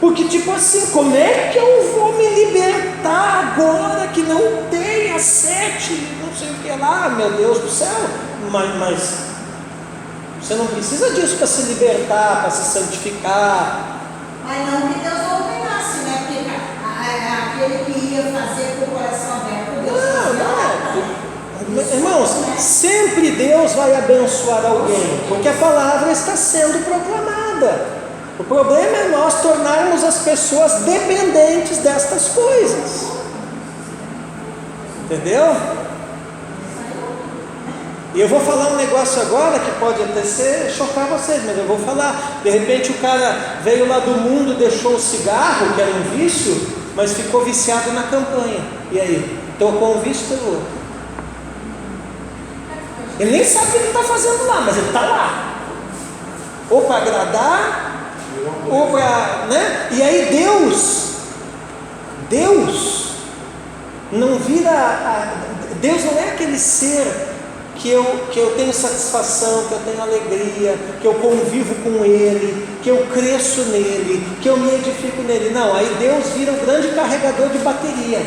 Porque tipo assim, como é que eu vou me libertar agora que não tem as 7, não sei o que lá, meu Deus do céu? Mas você não precisa disso para se libertar, para se santificar. Mas não que Deus não ordenasse, né? Porque aquele que ia fazer com o coração aberto, Deus não. Irmãos, sempre Deus vai abençoar alguém, porque a palavra está sendo proclamada. O problema é nós tornarmos as pessoas dependentes destas coisas, entendeu? E eu vou falar um negócio agora que pode até chocar vocês, mas eu vou falar. De repente o cara veio lá do mundo, deixou o cigarro, que era um vício, mas ficou viciado na campanha. E aí? Trocou um vício pelo outro. Ele nem sabe o que ele está fazendo lá, mas ele está lá. Ou para agradar, ou para, né? E aí Deus não vira, Deus não é aquele ser que eu tenho satisfação, que eu tenho alegria, que eu convivo com Ele, que eu cresço nele, que eu me edifico nele. Não, aí Deus vira um grande carregador de bateria.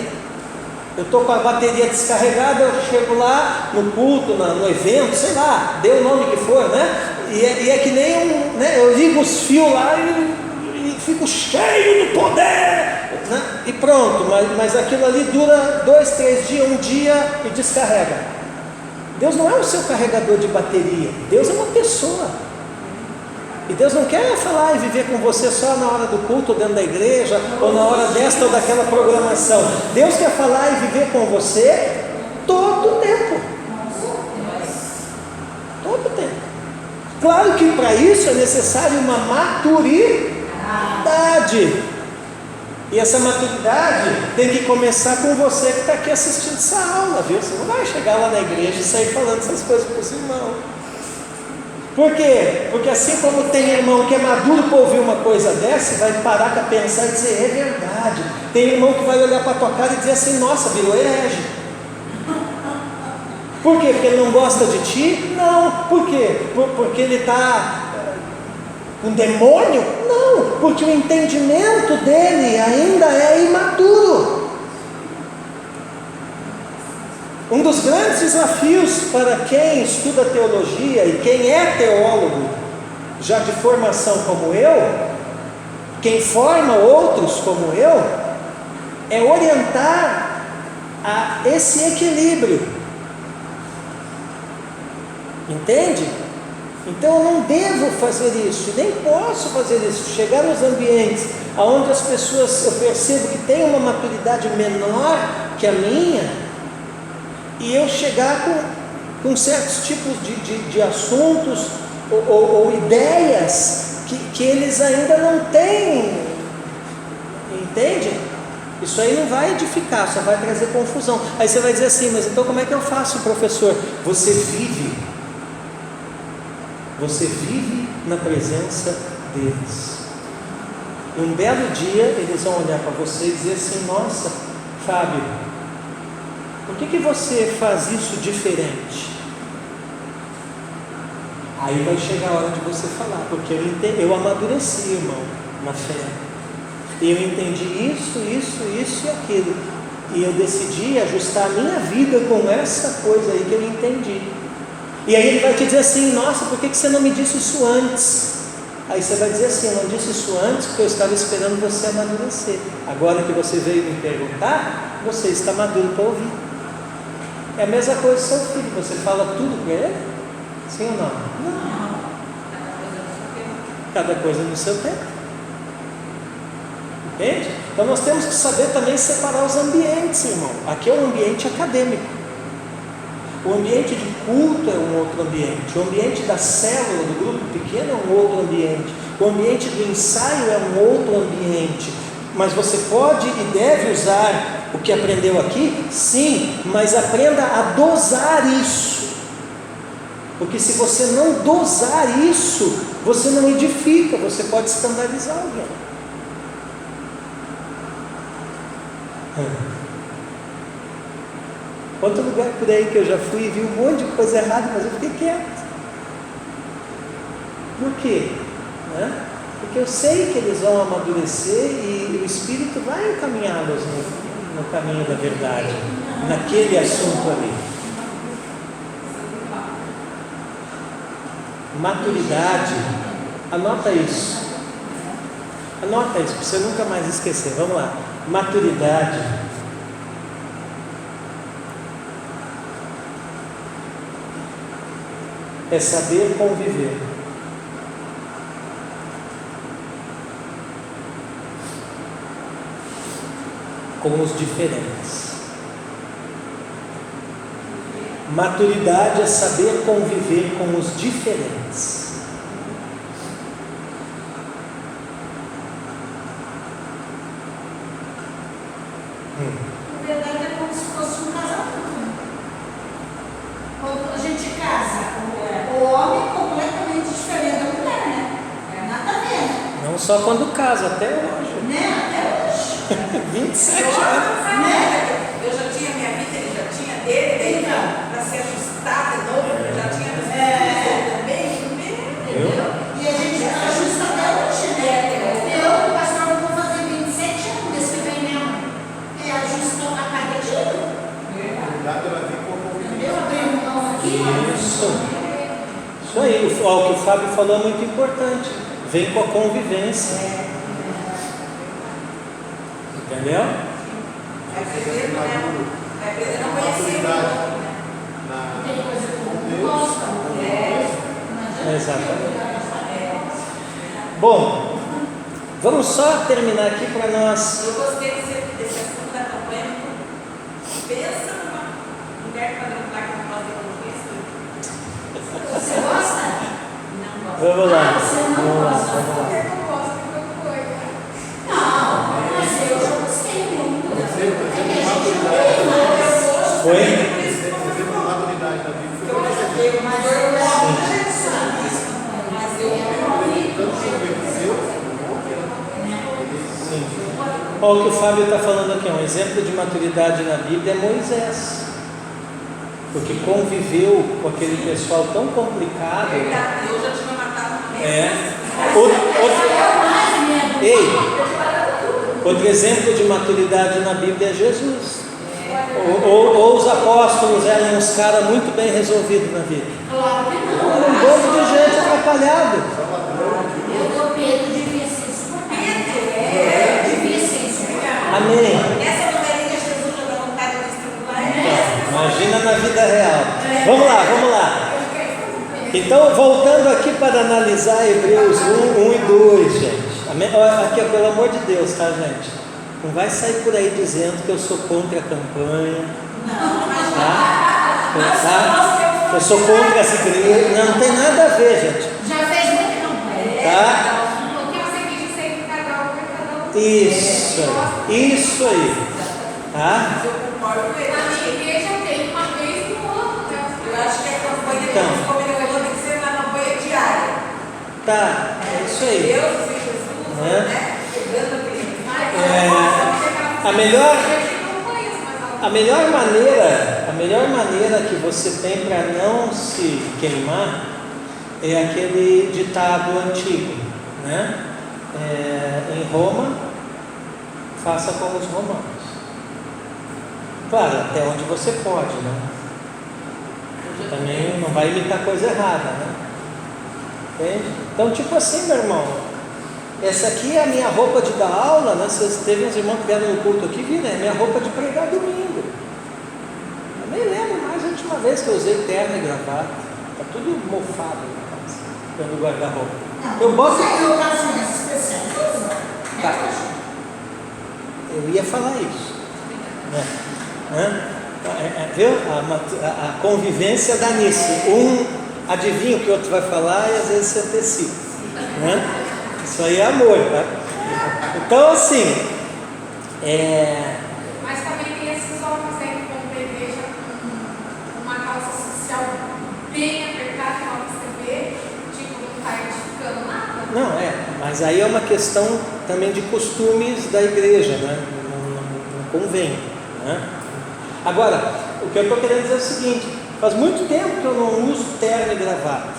Eu estou com a bateria descarregada, eu chego lá no culto, no evento, sei lá, dê o nome que for, né? E é que nem né? Eu ligo os fios lá e fico cheio do poder, né? E pronto, mas aquilo ali dura 2, 3 dias, um dia e descarrega. Deus não é o seu carregador de bateria, Deus é uma pessoa. E Deus não quer falar e viver com você só na hora do culto, ou dentro da igreja, ou na hora desta ou daquela programação. Deus quer falar e viver com você todo o tempo. Claro que para isso é necessário uma maturidade. E essa maturidade tem que começar com você que está aqui assistindo essa aula, viu? Você não vai chegar lá na igreja e sair falando essas coisas para os irmãos. Por quê? Porque assim como tem irmão que é maduro para ouvir uma coisa dessa, vai parar para pensar e dizer, é verdade. Tem irmão que vai olhar para a tua cara e dizer assim, nossa, virou herege. Por quê? Porque ele não gosta de ti? Não. Por quê? Porque ele está com demônio? Não. Porque o entendimento dele ainda é imaturo. Um dos grandes desafios para quem estuda teologia e quem é teólogo, já de formação como eu, quem forma outros como eu, é orientar a esse equilíbrio. Entende? Então eu não devo fazer isso, nem posso fazer isso, chegar nos ambientes onde as pessoas, eu percebo que têm uma maturidade menor que a minha, e eu chegar com certos tipos de assuntos ou ideias que eles ainda não têm, entende? Isso aí não vai edificar, só vai trazer confusão. Aí você vai dizer assim, mas então como é que eu faço, professor? Você vive na presença deles. E um belo dia eles vão olhar para você e dizer assim, nossa, Fábio, por que você faz isso diferente? Aí vai chegar a hora de você falar, porque eu amadureci, irmão, na fé. E eu entendi isso e aquilo. E eu decidi ajustar a minha vida com essa coisa aí que eu entendi. E aí ele vai te dizer assim, nossa, por que você não me disse isso antes? Aí você vai dizer assim, eu não disse isso antes porque eu estava esperando você amadurecer. Agora que você veio me perguntar, você está maduro para ouvir. É a mesma coisa com seu filho, você fala tudo para ele? Sim ou não? Não. Cada coisa no seu tempo. Entende? Então nós temos que saber também separar os ambientes, irmão. Aqui é um ambiente acadêmico. O ambiente de culto é um outro ambiente. O ambiente da célula, do grupo pequeno, é um outro ambiente. O ambiente do ensaio é um outro ambiente. Mas você pode e deve usar o que aprendeu aqui? Sim, mas aprenda a dosar isso. Porque se você não dosar isso, você não edifica, você pode escandalizar alguém. Outro lugar por aí que eu já fui e vi um monte de coisa errada, mas eu fiquei quieto. Por quê? Porque eu sei que eles vão amadurecer e o Espírito vai encaminhá-los no caminho da verdade, naquele assunto ali. Maturidade, anota isso para você nunca mais esquecer. Vamos lá. Maturidade é saber conviver com os diferentes. Maturidade é saber conviver com os diferentes. Na verdade é como se fosse um casamento. Quando a gente casa, o homem é completamente diferente da mulher, né? Nada a ver. Não só quando casa, até hoje. Né? Até hoje. 27 anos. Né? Eu já tinha minha vida, ele já tinha dele, daí para se ajustar de novo, eu já tinha também, entendeu? E a gente ajusta até hoje, né? Eu, pastor, vou fazer 27 anos desse que vem mesmo. E ajusta a cada dia. Cuidado, ela vem com Entendeu? Abrir mão aqui. Isso aí, o que o Fábio falou é muito importante. Vem com a convivência. Entendeu? Vai aprender a não conhecer o outro, né? Tem coisa que não gosta. Exatamente. Bom, vamos só terminar aqui para nós. Eu gostei desse assunto da campanha. Pensa numa mulher quadrangular que não pode ter conquista. Você gosta? Não. Vamos lá. Você não Vamos lá. gosta. Vamos lá. Eu não gosto de qualquer coisa. Não, mas eu já gostei muito. É que a gente não tem Eu mais. gosto, Oi? por isso que eu Exemplo de maturidade da Bíblia Eu foi acho que Mas eu levo Sim. Jesus. Mas eu tanto convenceu, Sim. Olha o que o Fábio está falando aqui, um exemplo de maturidade na Bíblia é Moisés, porque conviveu com aquele pessoal tão complicado. verdade, eu já tinha matado uma Outro exemplo de maturidade na Bíblia é Jesus. Ou os apóstolos eram uns caras muito bem resolvidos na vida. Claro que não. Era um bando de gente atrapalhado. Pedro devia ser insuportável. Devia ser insuportável. Amém. Essa novelinha Jesus já dá vontade de estrangular. Imagina na vida real. Vamos lá, vamos lá. Então, voltando aqui para analisar Hebreus 1 e 2, gente. Amém? Olha, aqui, pelo amor de Deus, tá, gente? Não vai sair por aí dizendo que eu sou contra a campanha. Tá? Eu sou contra essa igreja. Não tem nada a ver, gente. Já fez muita campanha. Tá? O que você quis dizer que cada um Isso aí. Tá? Eu concordo com ele. Na minha igreja tem uma vez no ano, né? Eu acho que a campanha que Então. nós começamos tem que ser uma campanha diária. Tá, é isso aí. Deus e Jesus, né? Chegando aquele. A melhor maneira que você tem para não se queimar é aquele ditado antigo, né? Em Roma, faça como os romanos. Claro, até onde você pode, né? Também não vai imitar coisa errada, né? Entende? Então, tipo assim, meu irmão, essa aqui é a minha roupa de dar aula, né? Vocês teve uns irmãos que vieram no culto aqui, viram? É minha roupa de pregar domingo. Eu nem lembro mais a última vez que eu usei terno e gravata. Tá tudo mofado na casa, dentro do guarda-roupa. Eu boto. Em ocasiões especiais. Tá. Eu ia falar isso. Né? Viu? A convivência dá nisso. Um adivinha o que o outro vai falar e às vezes se antecipa. Né? Isso aí é amor, tá? Então, assim, Mas também tem esses homens aí que vão pra igreja com uma calça social bem apertada, igual você vê, tipo, não tá edificando nada. não, mas aí é uma questão também de costumes da igreja, né? Não convém, né? Agora, o que eu estou querendo dizer é o seguinte: faz muito tempo que eu não uso terno e gravata.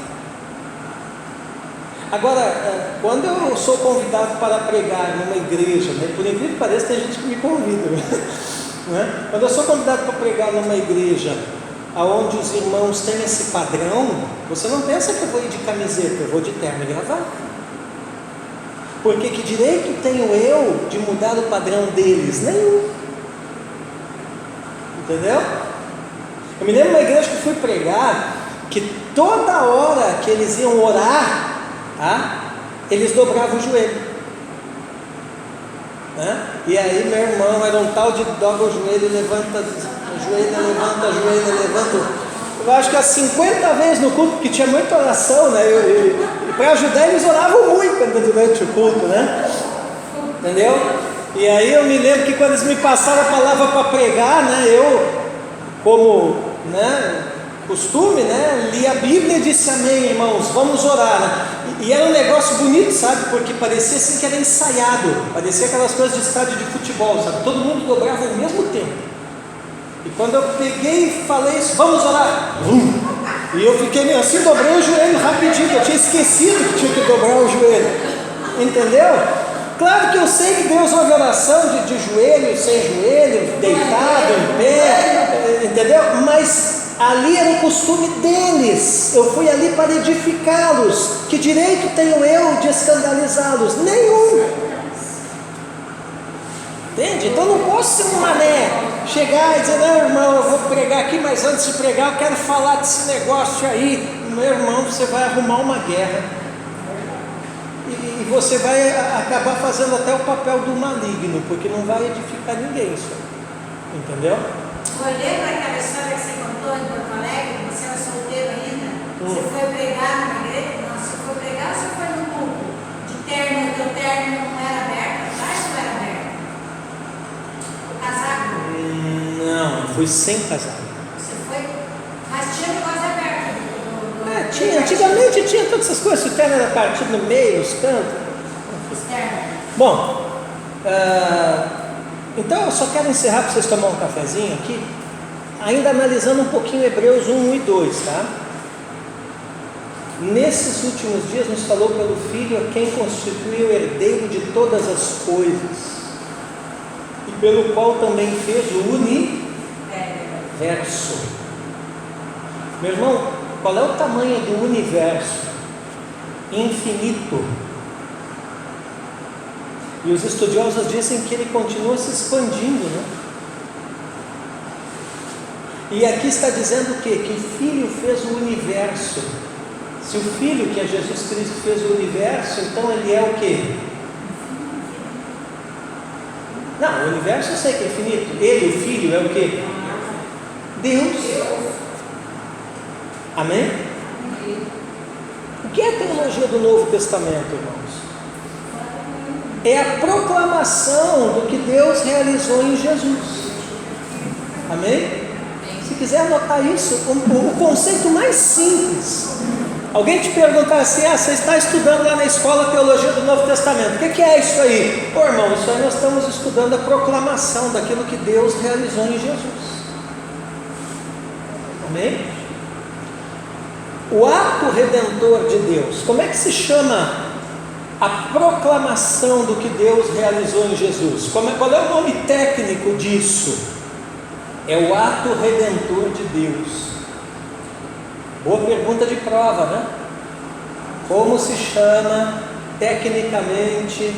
Agora, quando eu sou convidado para pregar numa igreja, né, por incrível que pareça, tem gente que me convida, né? Quando eu sou convidado para pregar numa igreja onde os irmãos têm esse padrão, você não pensa que eu vou ir de camiseta, eu vou de terno e gravata. Porque que direito tenho eu de mudar o padrão deles? Nenhum. Entendeu? Eu me lembro de uma igreja que eu fui pregar, que toda hora que eles iam orar, eles dobravam o joelho, né? E aí meu irmão era um tal de dobra o joelho, levanta o joelho, levanta o joelho, levanta. Eu acho que 50 vezes no culto, porque tinha muita oração, né? E para ajudar eles oravam muito durante o culto, né? Entendeu? E aí eu me lembro que quando eles me passaram a palavra para pregar, né? Eu, como, né, costume, né, li a Bíblia e disse amém, irmãos, vamos orar, né? E era um negócio bonito, sabe, porque parecia assim que era ensaiado, parecia aquelas coisas de estádio de futebol, sabe, todo mundo dobrava ao mesmo tempo. E quando eu peguei e falei isso, vamos orar, e eu fiquei meio assim, dobrei o joelho rapidinho, eu tinha esquecido que tinha que dobrar o joelho, entendeu? Claro que eu sei que Deus ouve oração de joelho, sem joelho, deitado, em pé, entendeu? Mas ali era o costume deles, eu fui ali para edificá-los. Que direito tenho eu de escandalizá-los? Nenhum. Entende? Então não posso ser um mané, chegar e dizer, não irmão, eu vou pregar aqui, mas antes de pregar eu quero falar desse negócio aí. Meu irmão, você vai arrumar uma guerra. E você vai acabar fazendo até o papel do maligno, porque não vai edificar ninguém isso. Entendeu? Olhei para aquela história que você contou em Porto Alegre, você era solteiro ainda, você foi pregar numa igreja, não, você foi pregar fui sem casar. Você foi, mas tinha negócio aberto. Tinha, antigamente tinha todas essas coisas, o terno era partido no meio, os cantos. Externo. Bom, então eu só quero encerrar para vocês tomar um cafezinho aqui, ainda analisando um pouquinho Hebreus 1 e 2, tá? Nesses últimos dias nos falou pelo Filho, a quem constituiu o herdeiro de todas as coisas, e pelo qual também fez o universo. Meu irmão, qual é o tamanho do universo? Infinito. E os estudiosos dizem que ele continua se expandindo, né? E aqui está dizendo o quê? Que o Filho fez o universo. Se o Filho, que é Jesus Cristo, fez o universo, então ele é o quê? Não, o universo eu sei que é infinito. Ele, o Filho, é o quê? Deus. Amém? O que é a teologia do Novo Testamento, irmãos? É a proclamação do que Deus realizou em Jesus. Amém? Se quiser anotar isso, o conceito mais simples. Alguém te perguntar assim, você está estudando lá na escola Teologia do Novo Testamento, o que é isso aí? Pô, irmão, isso aí nós estamos estudando a proclamação daquilo que Deus realizou em Jesus. Amém? O ato redentor de Deus, como é que se chama a proclamação do que Deus realizou em Jesus? Qual é o nome técnico disso? É o ato redentor de Deus. Boa pergunta de prova, né? Como se chama tecnicamente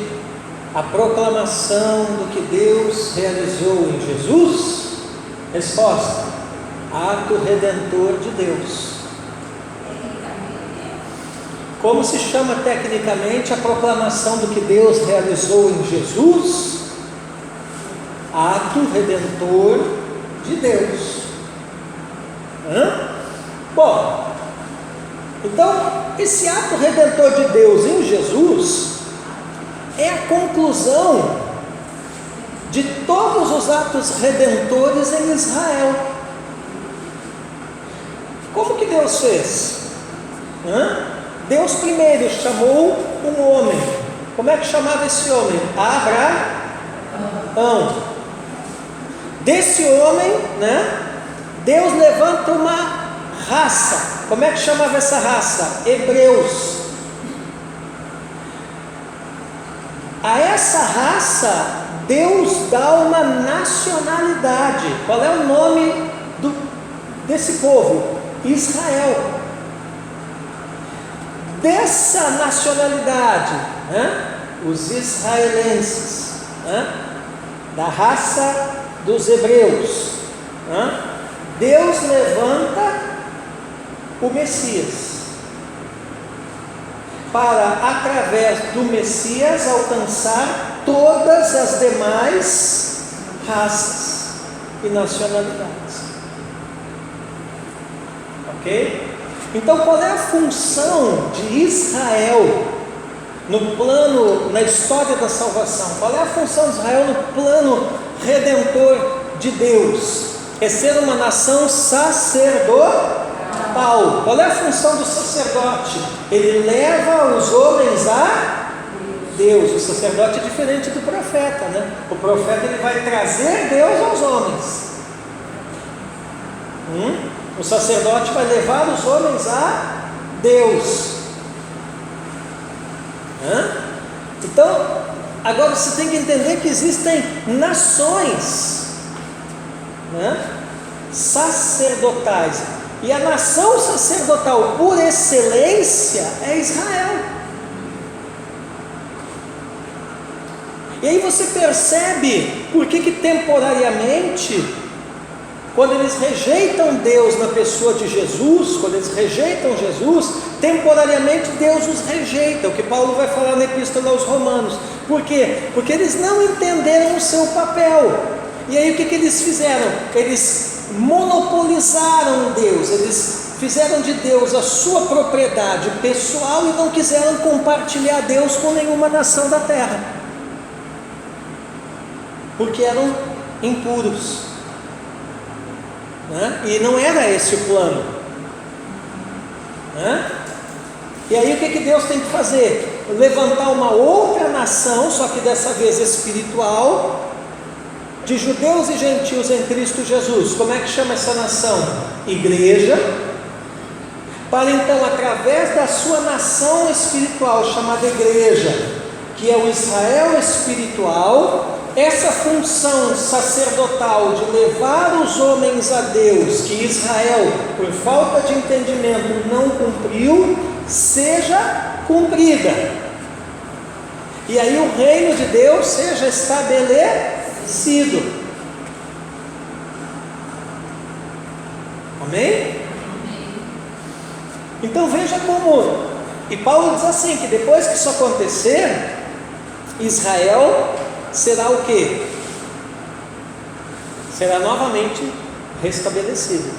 a proclamação do que Deus realizou em Jesus? Resposta: ato redentor de Deus. Como se chama tecnicamente a proclamação do que Deus realizou em Jesus? Ato redentor de Deus. Bom, então esse ato redentor de Deus em Jesus é a conclusão de todos os atos redentores em Israel. Como que Deus fez? Deus primeiro chamou um homem. Como é que chamava esse homem? Abraão. Desse homem, Deus levanta uma raça. Como é que chamava essa raça? Hebreus. A essa raça Deus dá uma nacionalidade. Qual é o nome desse povo? Israel. Dessa nacionalidade, os israelenses, da raça dos hebreus, Deus levanta o Messias, para através do Messias alcançar todas as demais raças e nacionalidades. Ok? Então, qual é a função de Israel no plano, na história da salvação? Qual é a função de Israel no plano redentor de Deus? É ser uma nação sacerdotal. Qual é a função do sacerdote? Ele leva os homens a Deus. O sacerdote é diferente do profeta, O profeta ele vai trazer Deus aos homens. O sacerdote vai levar os homens a Deus. Então, agora você tem que entender que existem nações sacerdotais. E a nação sacerdotal por excelência é Israel. E aí você percebe por que temporariamente, quando eles rejeitam Deus na pessoa de Jesus, quando eles rejeitam Jesus, temporariamente Deus os rejeita, o que Paulo vai falar na Epístola aos Romanos. Por quê? Porque eles não entenderam o seu papel. E aí o que eles fizeram? Eles monopolizaram Deus, eles fizeram de Deus a sua propriedade pessoal e não quiseram compartilhar Deus com nenhuma nação da terra, porque eram impuros. né? E não era esse o plano, né? E aí o que Deus tem que fazer? Levantar uma outra nação, só que dessa vez espiritual, de judeus e gentios em Cristo Jesus. Como é que chama essa nação? Igreja. Para então, através da sua nação espiritual, chamada igreja, que é o Israel espiritual, essa função sacerdotal de levar os homens a Deus, que Israel, por falta de entendimento, não cumpriu, seja cumprida. E aí o reino de Deus seja estabelecido. Amém? Então veja como, e Paulo diz assim, que depois que isso acontecer, Israel será o quê? Será novamente restabelecido.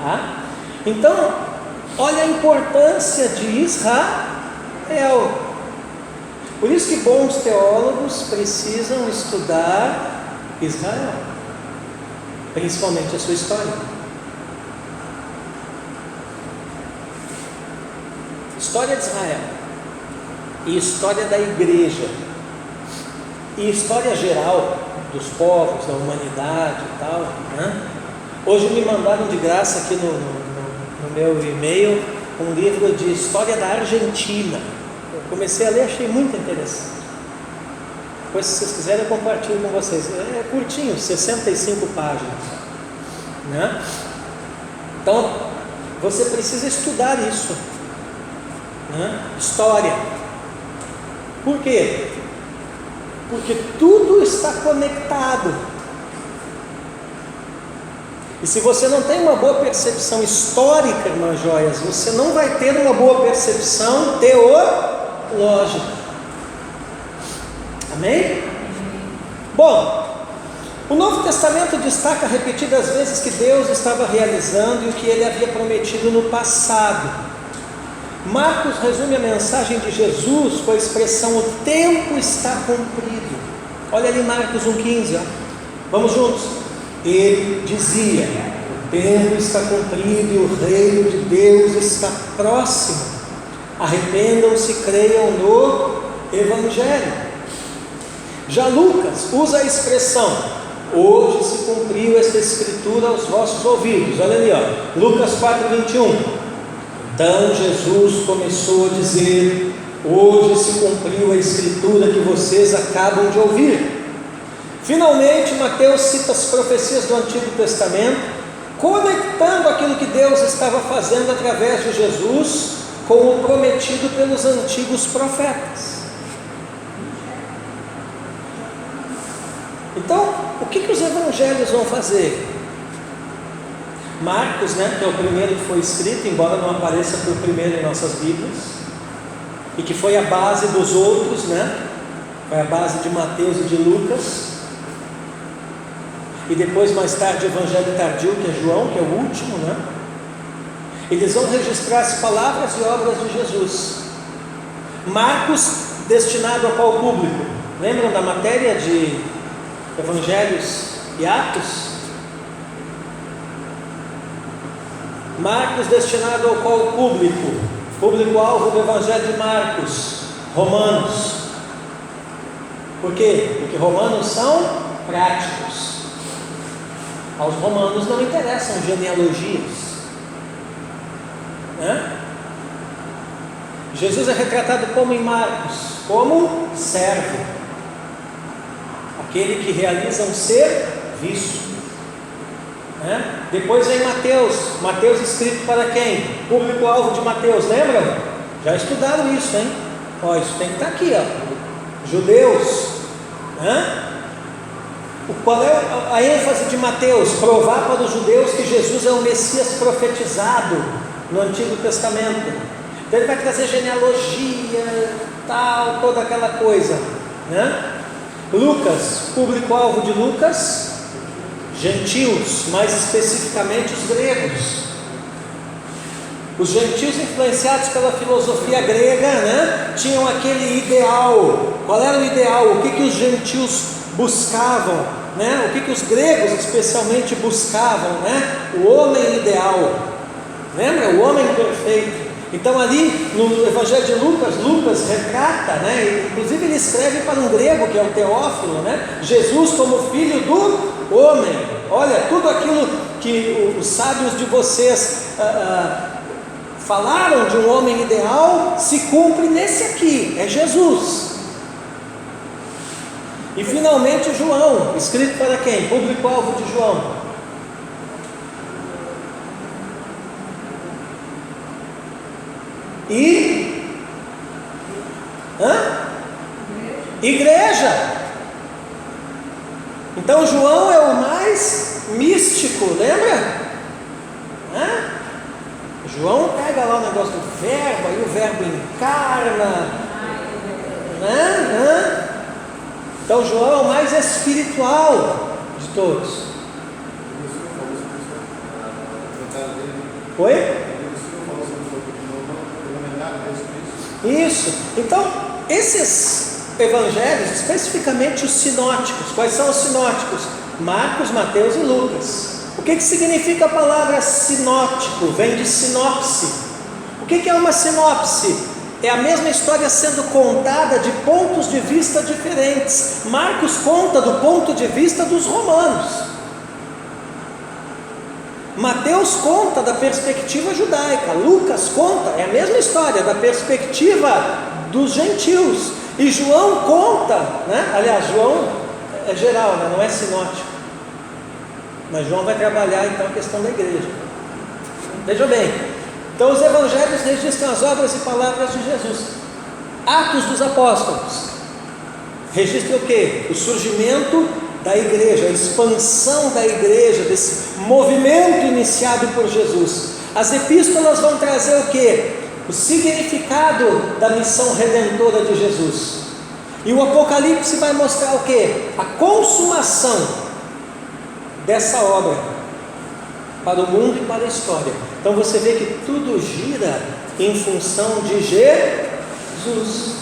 Tá? Então, olha a importância de Israel. Por isso que bons teólogos precisam estudar Israel, principalmente a sua história. História de Israel, e história da igreja, e história geral dos povos, da humanidade e tal, né? Hoje me mandaram de graça aqui no meu e-mail um livro de história da Argentina. Eu comecei a ler, achei muito interessante. Depois, se vocês quiserem, eu compartilho com vocês. É curtinho, 65 páginas, né? Então, você precisa estudar isso, né? História. Por quê? Porque tudo está conectado. E se você não tem uma boa percepção histórica, irmãs joias, você não vai ter uma boa percepção teológica. Amém? Bom, o Novo Testamento destaca repetidas vezes que Deus estava realizando e o que Ele havia prometido no passado. Marcos resume a mensagem de Jesus com a expressão: o tempo está cumprido. Olha ali Marcos 1,15, ó. Vamos juntos. Ele dizia: o tempo está cumprido e o reino de Deus está próximo. Arrependam-se, creiam no Evangelho. Já Lucas usa a expressão: hoje se cumpriu esta escritura aos vossos ouvidos. Olha ali, ó. Lucas 4,21. Então Jesus começou a dizer: hoje se cumpriu a escritura que vocês acabam de ouvir. Finalmente, Mateus cita as profecias do Antigo Testamento, conectando aquilo que Deus estava fazendo através de Jesus com o prometido pelos antigos profetas. Então, o que os evangelhos vão fazer? Marcos, né, que é o primeiro que foi escrito, embora não apareça por primeiro em nossas Bíblias, e que foi a base dos outros, né? Foi a base de Mateus e de Lucas. E depois, mais tarde, o Evangelho tardio, que é João, que é o último, né? Eles vão registrar as palavras e obras de Jesus. Marcos, destinado a qual público? Lembram da matéria de Evangelhos e Atos? Marcos, destinado ao qual público? Público-alvo do Evangelho de Marcos, Romanos. Por quê? Porque Romanos são práticos. Aos romanos não interessam genealogias, né? Jesus é retratado como em Marcos? Como servo, aquele que realiza um serviço, né? Depois vem Mateus. Mateus escrito para quem? Público-alvo de Mateus, lembram? Já estudaram isso, hein? Ó, isso tem que estar aqui, ó. Judeus, né? Qual é a ênfase de Mateus? Provar para os judeus que Jesus é o Messias profetizado no Antigo Testamento. Então ele vai trazer genealogia, tal, toda aquela coisa, né? Lucas, público-alvo de Lucas, gentios, mais especificamente os gregos. Os gentios, influenciados pela filosofia grega, né, tinham aquele ideal. Qual era o ideal? O que os gentios buscavam? né? O que os gregos especialmente buscavam, né? O homem ideal, lembra? O homem perfeito. Então ali no Evangelho de Lucas, Lucas retrata, né? Inclusive ele escreve para um grego que é o Teófilo, né? Jesus como filho do homem. Olha, tudo aquilo que os sábios de vocês falaram de um homem ideal se cumpre nesse aqui, é Jesus. E finalmente João, escrito para quem? Público-alvo de João. Igreja. Então João é o mais místico, lembra? João pega lá o negócio do verbo, aí o verbo encarna, Então João é o mais espiritual de todos. Oi? Isso. Então, esses evangelhos, especificamente os sinóticos, quais são os sinóticos? Marcos, Mateus e Lucas. O que significa a palavra sinótico? Vem de sinopse. O que é uma sinopse? É a mesma história sendo contada de pontos de vista diferentes. Marcos conta do ponto de vista dos romanos. Mateus conta da perspectiva judaica. Lucas conta, é a mesma história, da perspectiva dos gentios. E João conta, né? Aliás, João é geral, né? Não é sinótico. Mas João vai trabalhar então a questão da igreja. Veja bem, então os evangelhos registram as obras e palavras de Jesus. Atos dos apóstolos registram o quê? O surgimento da igreja, a expansão da igreja, desse movimento iniciado por Jesus. As epístolas vão trazer o quê? O significado da missão redentora de Jesus. E o Apocalipse vai mostrar o quê? A consumação dessa obra para o mundo e para a história. Então você vê que tudo gira em função de Jesus.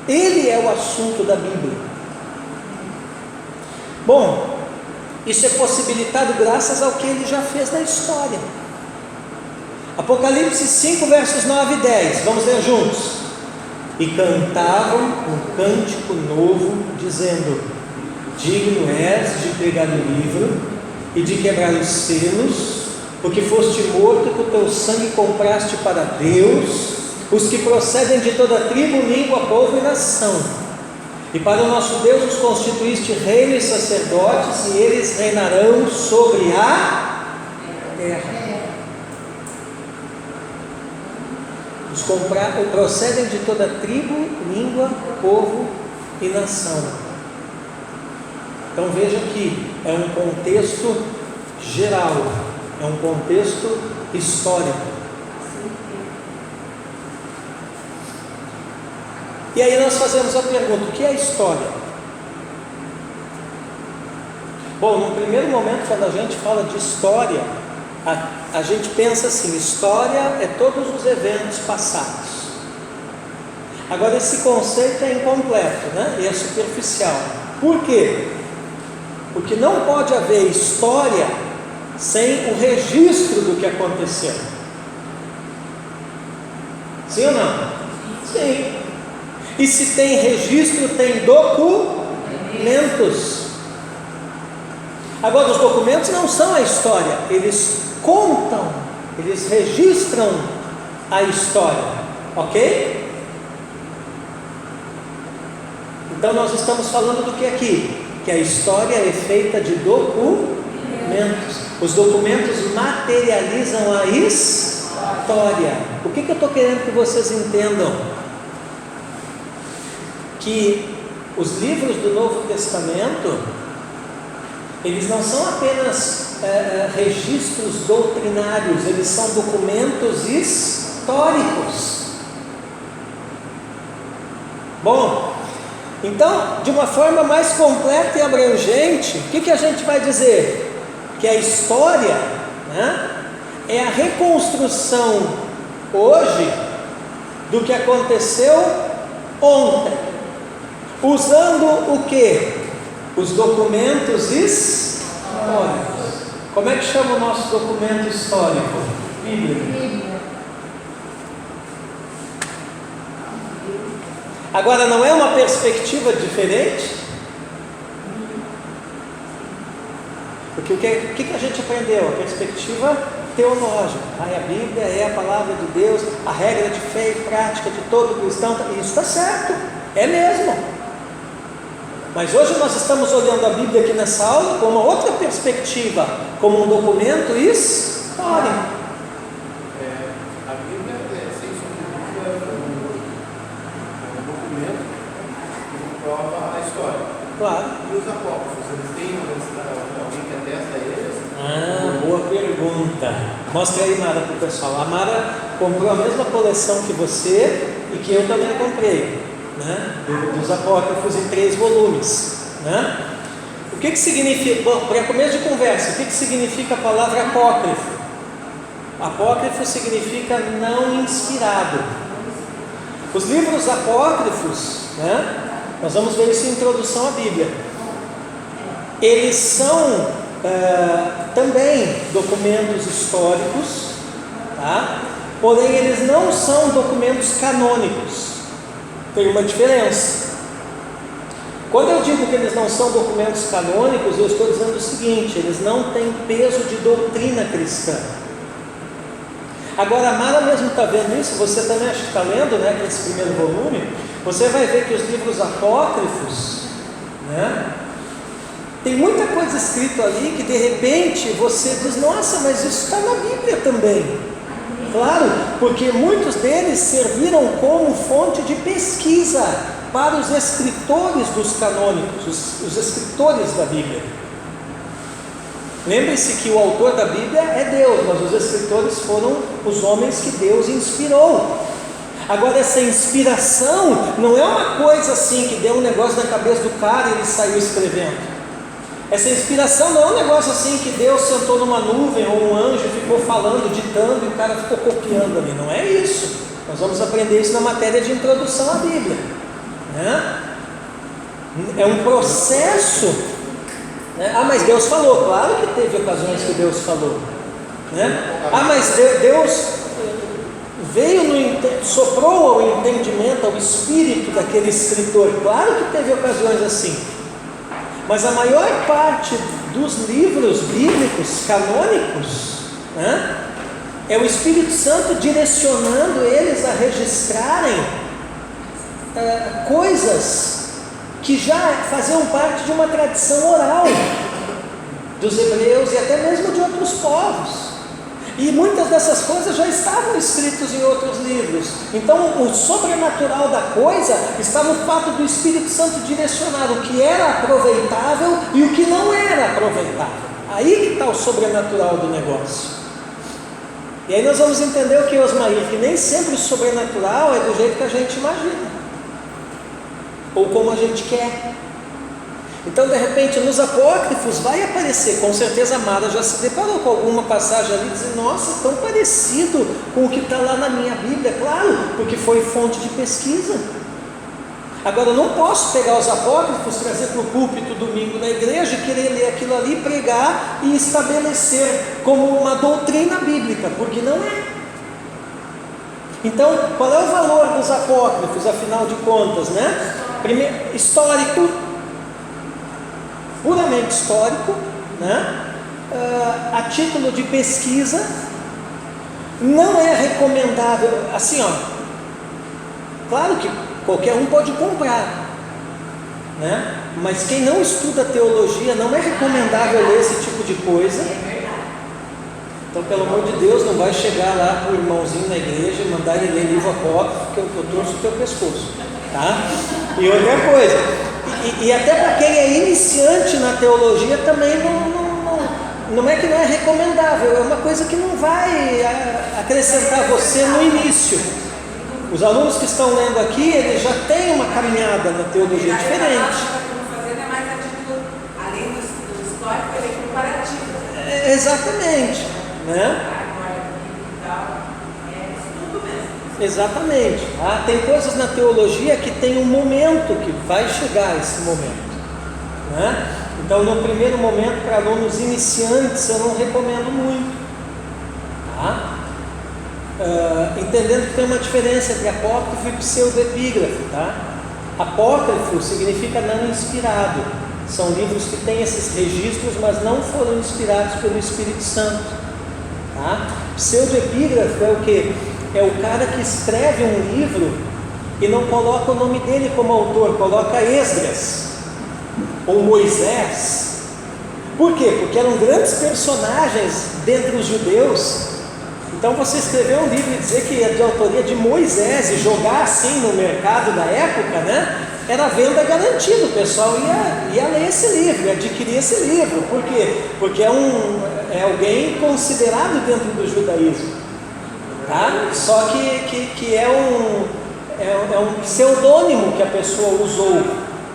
Ele é o assunto da Bíblia. Bom, isso é possibilitado graças ao que ele já fez na história. Apocalipse 5, versos 9 e 10. Vamos ler juntos. E cantavam um cântico novo, dizendo: digno és de pegar o livro e de quebrar os selos, porque foste morto, com o teu sangue compraste para Deus os que procedem de toda tribo, língua, povo e nação. E para o nosso Deus os constituíste reino e sacerdotes, e eles reinarão sobre a terra. Os procedem de toda tribo, língua, povo e nação. Então veja que é um contexto geral, é um contexto histórico. E aí nós fazemos a pergunta: o que é história? Bom, no primeiro momento, quando a gente fala de história, a gente pensa assim: história é todos os eventos passados. Agora esse conceito é incompleto, né? E é superficial. Por quê? Porque não pode haver história sem o registro do que aconteceu. Sim ou não? Sim. E se tem registro, tem documentos. Agora, os documentos não são a história, eles contam, eles registram a história, ok? Então nós estamos falando do que aqui? Que a história é feita de documentos. Os documentos materializam a história. O que eu estou querendo que vocês entendam? Que os livros do Novo Testamento, eles não são apenas registros doutrinários, eles são documentos históricos. Bom, então, de uma forma mais completa e abrangente, o que a gente vai dizer? Que a história, né, é a reconstrução hoje do que aconteceu ontem. Usando o quê? Os documentos históricos. Como é que chama o nosso documento histórico? Bíblia. Agora, não é uma perspectiva diferente? Porque o que a gente aprendeu? A perspectiva teológica. A Bíblia é a palavra de Deus, a regra de fé e prática de todo cristão. Isso está certo, é mesmo. Mas hoje nós estamos olhando a Bíblia aqui nessa aula com uma outra perspectiva, como um documento histórico. A Bíblia sem sombra de dúvida, um documento que comprova a história. Claro. E os apócrifos, eles têm alguém que atesta eles? Boa pergunta. Mostra aí, Mara, para o pessoal. A Mara comprou a mesma coleção que você e que eu também comprei, né? Dos apócrifos em 3 volumes, né? O que significa? Bom, para começo de conversa, o que significa a palavra apócrifo? Apócrifo significa não inspirado. Os livros apócrifos, né? Nós vamos ver isso em introdução à Bíblia. Eles são também documentos históricos, tá? Porém eles não são documentos canônicos. Tem uma diferença. Quando eu digo que eles não são documentos canônicos, eu estou dizendo o seguinte: eles não têm peso de doutrina cristã. Agora, a Mara mesmo está vendo isso, você também acho que está lendo, né, que esse primeiro volume, você vai ver que os livros apócrifos, né, tem muita coisa escrita ali que de repente você diz, nossa, mas isso está na Bíblia também. Claro, porque muitos deles serviram como fonte de pesquisa para os escritores dos canônicos, os escritores da Bíblia. Lembre-se que o autor da Bíblia é Deus, mas os escritores foram os homens que Deus inspirou. Agora, essa inspiração não é uma coisa assim que deu um negócio na cabeça do cara e ele saiu escrevendo. Essa inspiração não é um negócio assim que Deus sentou numa nuvem ou um anjo ficou falando, ditando e o cara ficou copiando ali. Não é isso. Nós vamos aprender isso na matéria de introdução à Bíblia, né? É um processo, né? Mas Deus falou. Claro que teve ocasiões que Deus falou, né? Mas Deus veio soprou ao entendimento, ao espírito daquele escritor. Claro que teve ocasiões assim. Mas a maior parte dos livros bíblicos canônicos, né, é o Espírito Santo direcionando eles a registrarem coisas que já faziam parte de uma tradição oral dos hebreus e até mesmo de outros povos. E muitas dessas coisas já estavam escritas em outros livros. Então o sobrenatural da coisa está no fato do Espírito Santo direcionar o que era aproveitável e o que não era aproveitável. Aí que está o sobrenatural do negócio. E aí nós vamos entender o que, Osmair, que nem sempre o sobrenatural é do jeito que a gente imagina, ou como a gente quer. Então, de repente, nos apócrifos vai aparecer, com certeza a Mara já se deparou com alguma passagem ali, dizendo, nossa, tão parecido com o que está lá na minha Bíblia. Claro, porque foi fonte de pesquisa. Agora, eu não posso pegar os apócrifos, trazer para o púlpito domingo na igreja, querer ler aquilo ali, pregar e estabelecer como uma doutrina bíblica, porque não é. Então, qual é o valor dos apócrifos, afinal de contas, né? Primeiro, histórico, puramente histórico, né? A título de pesquisa. Não é recomendável, assim, ó, claro que qualquer um pode comprar, né? Mas quem não estuda teologia, não é recomendável ler esse tipo de coisa. Então, pelo amor de Deus, não vai chegar lá para o irmãozinho na igreja e mandar ele ler livro apócrifo, que eu torço o teu pescoço, tá? E outra coisa, e até para quem é iniciante na teologia também não é que não é recomendável, é uma coisa que não vai acrescentar você no início. Os alunos que estão lendo aqui, eles já têm uma caminhada na teologia diferente. Além do histórico, ele é comparativo. Exatamente, né? Exatamente. Tá? Tem coisas na teologia que tem um momento que vai chegar esse momento, né? Então, no primeiro momento, para alunos iniciantes, eu não recomendo muito. Tá? Entendendo que tem uma diferença entre apócrifo e pseudoepígrafo. Tá? Apócrifo significa não inspirado. São livros que têm esses registros, mas não foram inspirados pelo Espírito Santo. Tá? Pseudoepígrafo é o quê? É o cara que escreve um livro e não coloca o nome dele como autor, coloca Esdras ou Moisés. Por quê? Porque eram grandes personagens dentre os judeus. Então você escrever um livro e dizer que é de autoria de Moisés e jogar assim no mercado da época, né? Era venda garantida, o pessoal ia ler esse livro, ia adquirir esse livro. Por quê? Porque é alguém considerado dentro do judaísmo. Tá? Só que é um pseudônimo que a pessoa usou,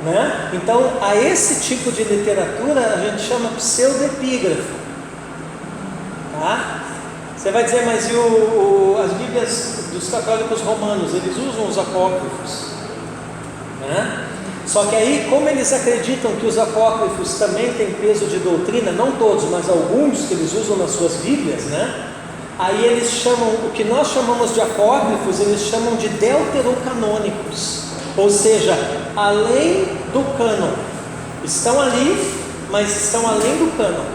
né? Então, a esse tipo de literatura a gente chama pseudoepígrafo. Tá? Você vai dizer, mas e as Bíblias dos católicos romanos, eles usam os apócrifos, né? Só que aí, como eles acreditam que os apócrifos também têm peso de doutrina, não todos, mas alguns que eles usam nas suas Bíblias, né? Aí eles chamam, o que nós chamamos de apócrifos, eles chamam de deuterocanônicos, ou seja, além do cânon. Estão ali, mas estão além do cânon.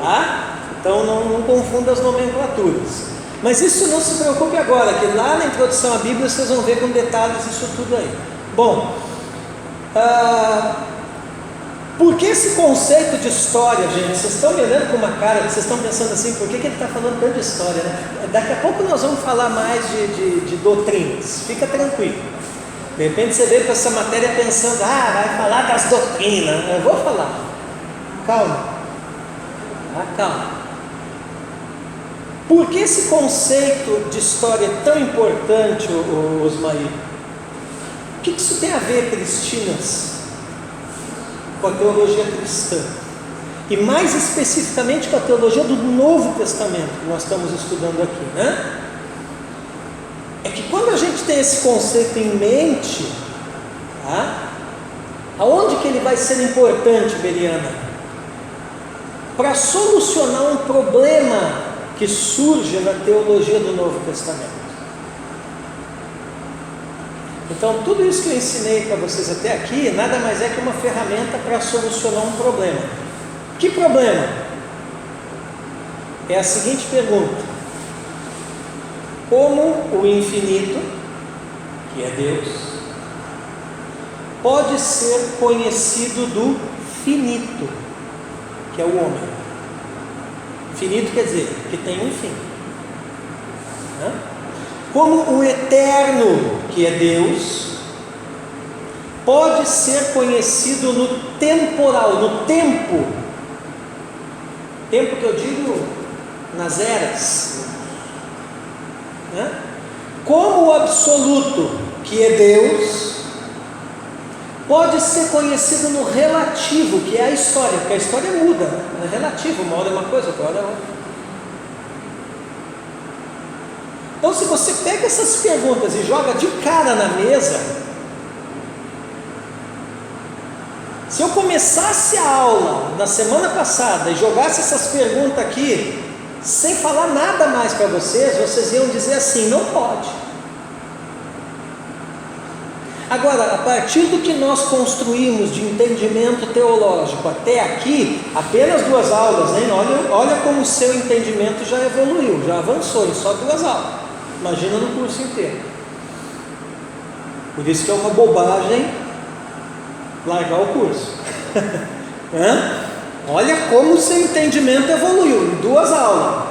Tá? Então não confunda as nomenclaturas. Mas isso não se preocupe agora, que lá na introdução à Bíblia vocês vão ver com detalhes isso tudo aí. Bom, por que esse conceito de história, gente? Vocês estão me olhando com uma cara, vocês estão pensando assim, por que ele está falando tanto de história, né? Daqui a pouco nós vamos falar mais de doutrinas, fica tranquilo. De repente você veio com essa matéria pensando, vai falar das doutrinas. Eu vou falar. Calma. Calma. Por que esse conceito de história é tão importante, Osmaí? O que isso tem a ver, Cristinas, com a teologia cristã? E mais especificamente com a teologia do Novo Testamento, que nós estamos estudando aqui, né? É que quando a gente tem esse conceito em mente, tá? Aonde que ele vai ser importante, Beriana? Para solucionar um problema que surge na teologia do Novo Testamento. Então, tudo isso que eu ensinei para vocês até aqui, nada mais é que uma ferramenta para solucionar um problema. Que problema? É a seguinte pergunta: como o infinito, que é Deus, pode ser conhecido do finito, que é o homem? Finito quer dizer que tem um fim, né? Como o eterno, que é Deus, pode ser conhecido no temporal, no tempo que eu digo nas eras, né? Como o absoluto, que é Deus, pode ser conhecido no relativo, que é a história, porque a história muda, né? É relativo, uma hora é uma coisa, outra hora é outra. Então, se você pega essas perguntas e joga de cara na mesa, se eu começasse a aula na semana passada e jogasse essas perguntas aqui, sem falar nada mais para vocês iam dizer assim: não pode. Agora, a partir do que nós construímos de entendimento teológico até aqui, apenas 2 aulas, hein? Olha como o seu entendimento já evoluiu, já avançou em só 2 aulas. Imagina no curso inteiro. Por isso que é uma bobagem largar o curso. Olha como o seu entendimento evoluiu em 2 aulas.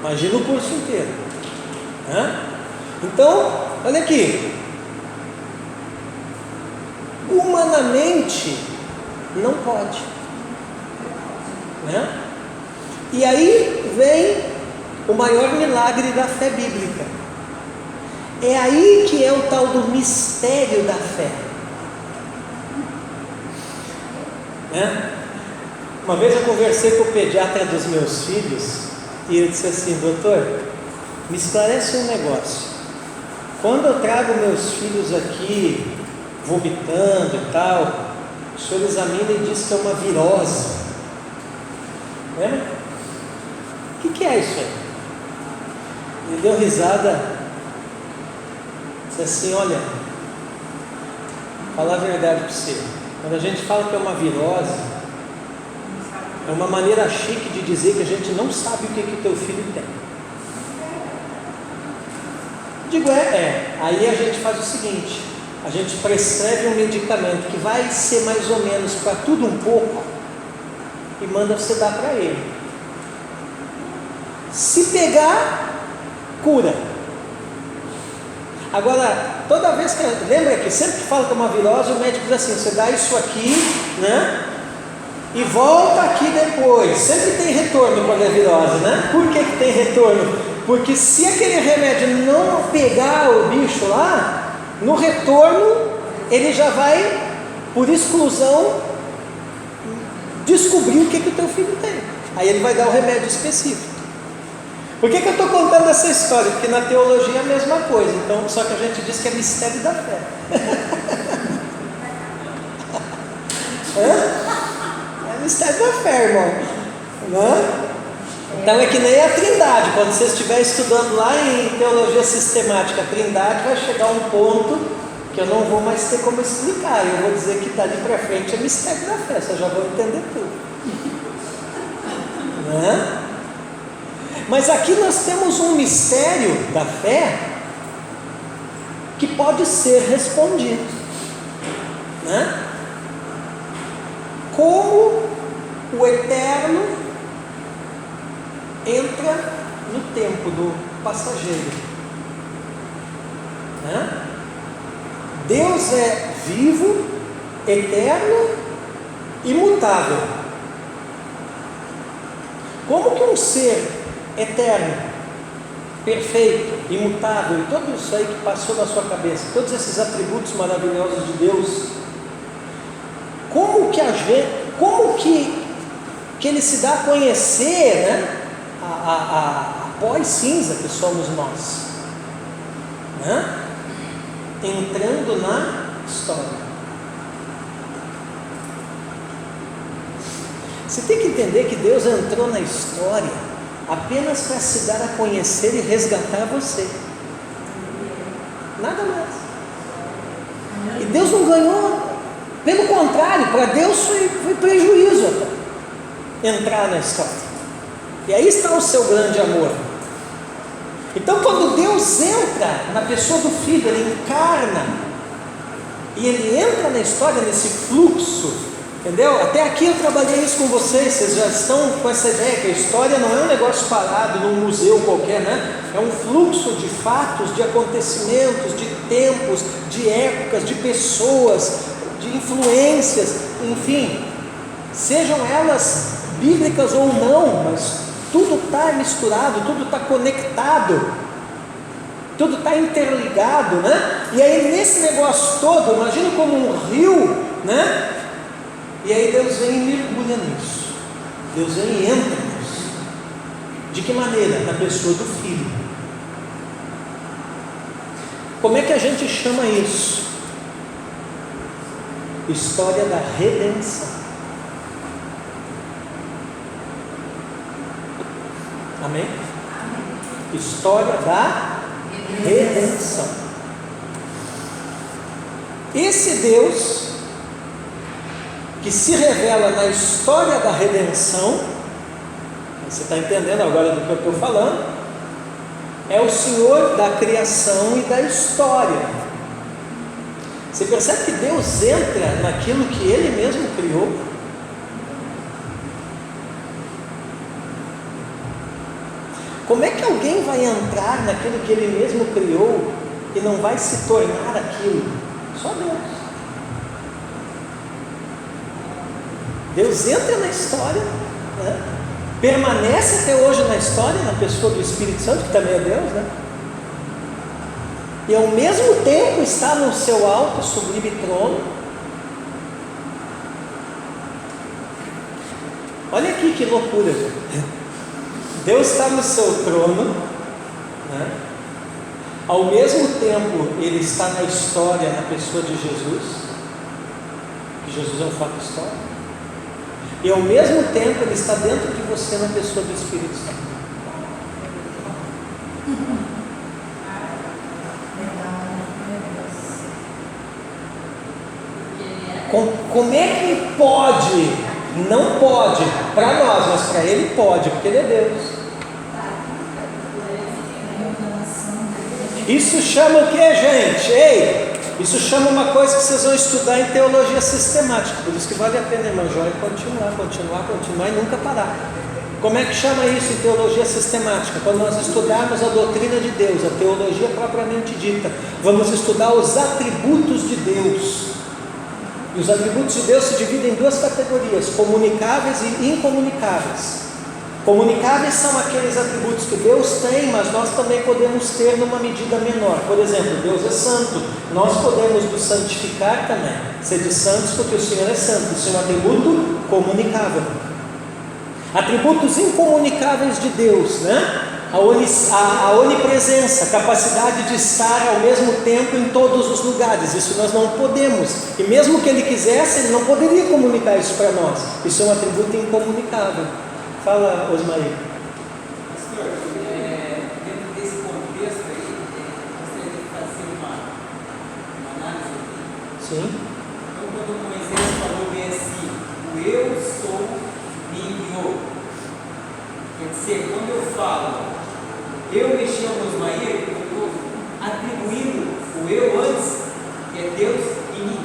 Imagina o curso inteiro. Então, olha aqui. Humanamente não pode, né? E aí vem o maior milagre da fé bíblica. É aí que é o tal do mistério da fé, né? Uma vez eu conversei com o pediatra dos meus filhos e ele disse assim: doutor, me esclarece um negócio. Quando eu trago meus filhos aqui, vomitando e tal, o senhor examina e diz que é uma virose. Lembra? O que é isso aí? Ele deu risada, disse assim: olha, falar a verdade para você, quando a gente fala que é uma virose, é uma maneira chique de dizer que a gente não sabe o que teu filho tem. Digo, aí a gente faz o seguinte: a gente prescreve um medicamento que vai ser mais ou menos para tudo um pouco e manda você dar para ele. Se pegar, cura. Agora, toda vez que, lembra que sempre que fala que é uma virose, o médico diz assim: você dá isso aqui, né? E volta aqui depois. Sempre tem retorno quando é virose, né? Por que tem retorno? Porque se aquele remédio não pegar o bicho lá, no retorno ele já vai, por exclusão, descobrir o que o teu filho tem. Aí ele vai dar o remédio específico. Por que eu estou contando essa história? Porque na teologia é a mesma coisa. Então, só que a gente diz que é mistério da fé. É mistério da fé, irmão. Né? Então é que nem a Trindade. Quando você estiver estudando lá em teologia sistemática, a Trindade vai chegar a um ponto que eu não vou mais ter como explicar. Eu vou dizer que dali para frente é mistério da fé. Vocês já vão entender tudo. Né? Mas aqui nós temos um mistério da fé que pode ser respondido, né? Como o eterno entra no tempo do passageiro, né? Deus é vivo, eterno, imutável. Como que um ser eterno, perfeito, imutável, e tudo isso aí que passou na sua cabeça, todos esses atributos maravilhosos de Deus, como que ele se dá a conhecer, né? A pós-cinza que somos nós, né? Entrando na história. Você tem que entender que Deus entrou na história apenas para se dar a conhecer e resgatar você. Nada mais. E Deus não ganhou. Pelo contrário, para Deus foi prejuízo até entrar na história. E aí está o seu grande amor. Então, quando Deus entra na pessoa do Filho, Ele encarna, e Ele entra na história nesse fluxo, entendeu? Até aqui eu trabalhei isso com vocês já estão com essa ideia que a história não é um negócio parado num museu qualquer, né? É um fluxo de fatos, de acontecimentos, de tempos, de épocas, de pessoas, de influências, enfim, sejam elas bíblicas ou não, mas tudo está misturado, tudo está conectado, tudo está interligado, né? E aí nesse negócio todo, imagina como um rio, né? E aí Deus vem e mergulha nisso. Deus vem e entra nisso. De que maneira? Na pessoa do Filho. Como é que a gente chama isso? História da redenção. Amém? História da redenção. Esse Deus que se revela na história da redenção, você está entendendo agora do que eu estou falando, é o Senhor da criação e da história. Você percebe que Deus entra naquilo que Ele mesmo criou? Como é que alguém vai entrar naquilo que Ele mesmo criou e não vai se tornar aquilo? Só Deus. Deus entra na história, né? Permanece até hoje na história, na pessoa do Espírito Santo, que também é Deus, né? E ao mesmo tempo está no seu alto, sublime trono. Olha aqui que loucura, gente. Deus está no seu trono, né? Ao mesmo tempo, ele está na história, na pessoa de Jesus, que Jesus é um fato histórico, e ao mesmo tempo, ele está dentro de você na pessoa do Espírito Santo. Como é que pode? Não pode para nós, mas para ele pode, porque ele é Deus. Isso chama o que, gente? Ei, isso chama uma coisa que vocês vão estudar em teologia sistemática. Por isso que vale a pena, irmão Jó, continuar e nunca parar. Como é que chama isso em teologia sistemática? Quando nós estudarmos a doutrina de Deus, a teologia propriamente dita, vamos estudar os atributos de Deus. E os atributos de Deus se dividem em duas categorias: comunicáveis e incomunicáveis. Comunicáveis são aqueles atributos que Deus tem, mas nós também podemos ter numa medida menor. Por exemplo, Deus é santo, nós podemos nos santificar também, ser de santos porque o Senhor é santo. Isso é um atributo comunicável. Atributos incomunicáveis de Deus, né? A onipresença, a capacidade de estar ao mesmo tempo em todos os lugares. Isso nós não podemos, e mesmo que Ele quisesse, Ele não poderia comunicar isso para nós. Isso é um atributo incomunicável. Fala, Osmaí. Pastor, dentro desse contexto aí, gostaria de fazer uma análise aqui. Sim. Então, quando Moisés falou bem assim, o eu sou me enviou. Quer dizer, quando eu falo, eu mexi ao Osmaí, eu estou atribuindo o eu antes, que é Deus em mim.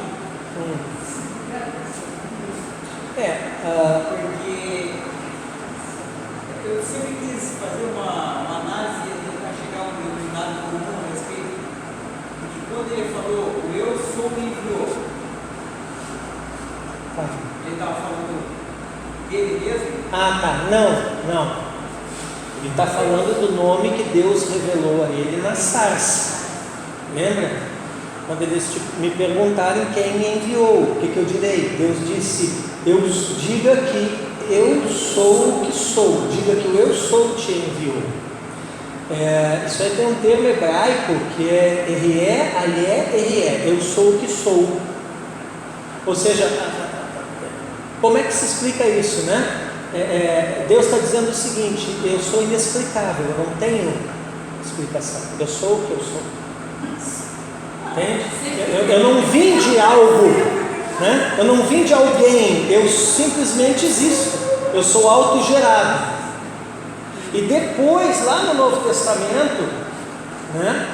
Porque eu sempre quis fazer uma análise e tentar chegar a um determinado comum a respeito. Porque quando ele falou, o eu sou me enviou, ele estava falando dele mesmo? Tá. Não. Ele está falando do nome que Deus revelou a ele na sarça. Lembra? Quando eles me perguntarem quem me enviou, o que eu direi? Deus disse: diga que eu sou o que sou, diga que o eu sou te enviou. Isso aí tem um termo hebraico que é Erie, Alié, Erie, eu sou o que sou. Ou seja, como é que se explica isso, né? Deus está dizendo o seguinte: eu sou inexplicável, eu não tenho explicação, eu sou o que eu sou. Entende? Eu não vim de algo, né? Eu não vim de alguém, eu simplesmente existo, eu sou autogerado. E depois, lá no Novo Testamento, né,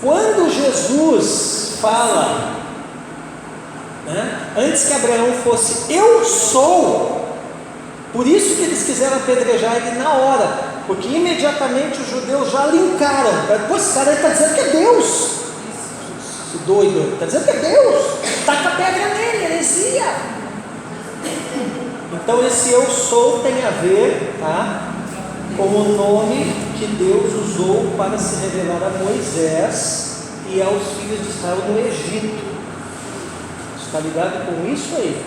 quando Jesus fala, né, antes que Abraão fosse, eu sou. Por isso que eles quiseram apedrejar ele na hora, porque imediatamente os judeus já linkaram. Pô, esse cara está dizendo que é Deus. Esse doido, está dizendo que é Deus. Taca a pedra nele, heresia. Então esse eu sou tem a ver, tá, com o nome que Deus usou para se revelar a Moisés e aos filhos de Israel no Egito. Está ligado com isso aí?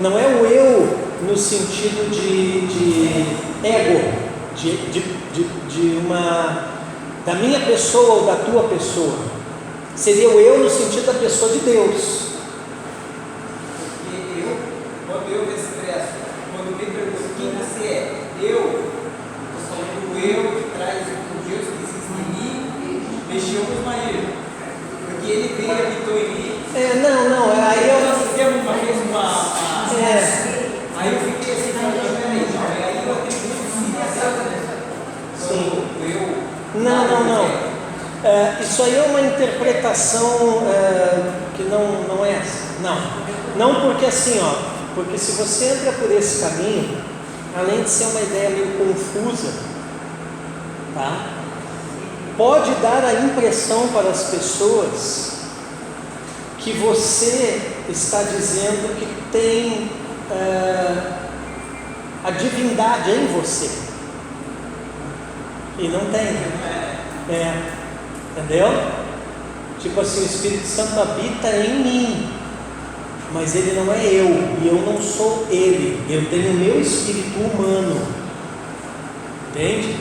Não é o eu no sentido de ego, da minha pessoa ou da tua pessoa. Seria o eu no sentido da pessoa de Deus. Porque quando eu me expresso, quando me pergunto quem você é, eu estou falando do eu que traz o Deus que existe em mim, mexeu com os maridos. Porque ele veio e habitou em mim. Aí nós fizemos uma vez aí eu fiquei assim, peraí, aí eu atribuo sim. Eu. Não. Isso aí é uma interpretação que não é essa. Não porque assim, porque se você entra por esse caminho, além de ser uma ideia meio confusa, tá? Pode dar a impressão para as pessoas que você está dizendo que tem a divindade em você, e não tem. Entendeu? Tipo assim, o Espírito Santo habita em mim, mas ele não é eu, e eu não sou ele. Eu tenho o meu espírito humano. Entende?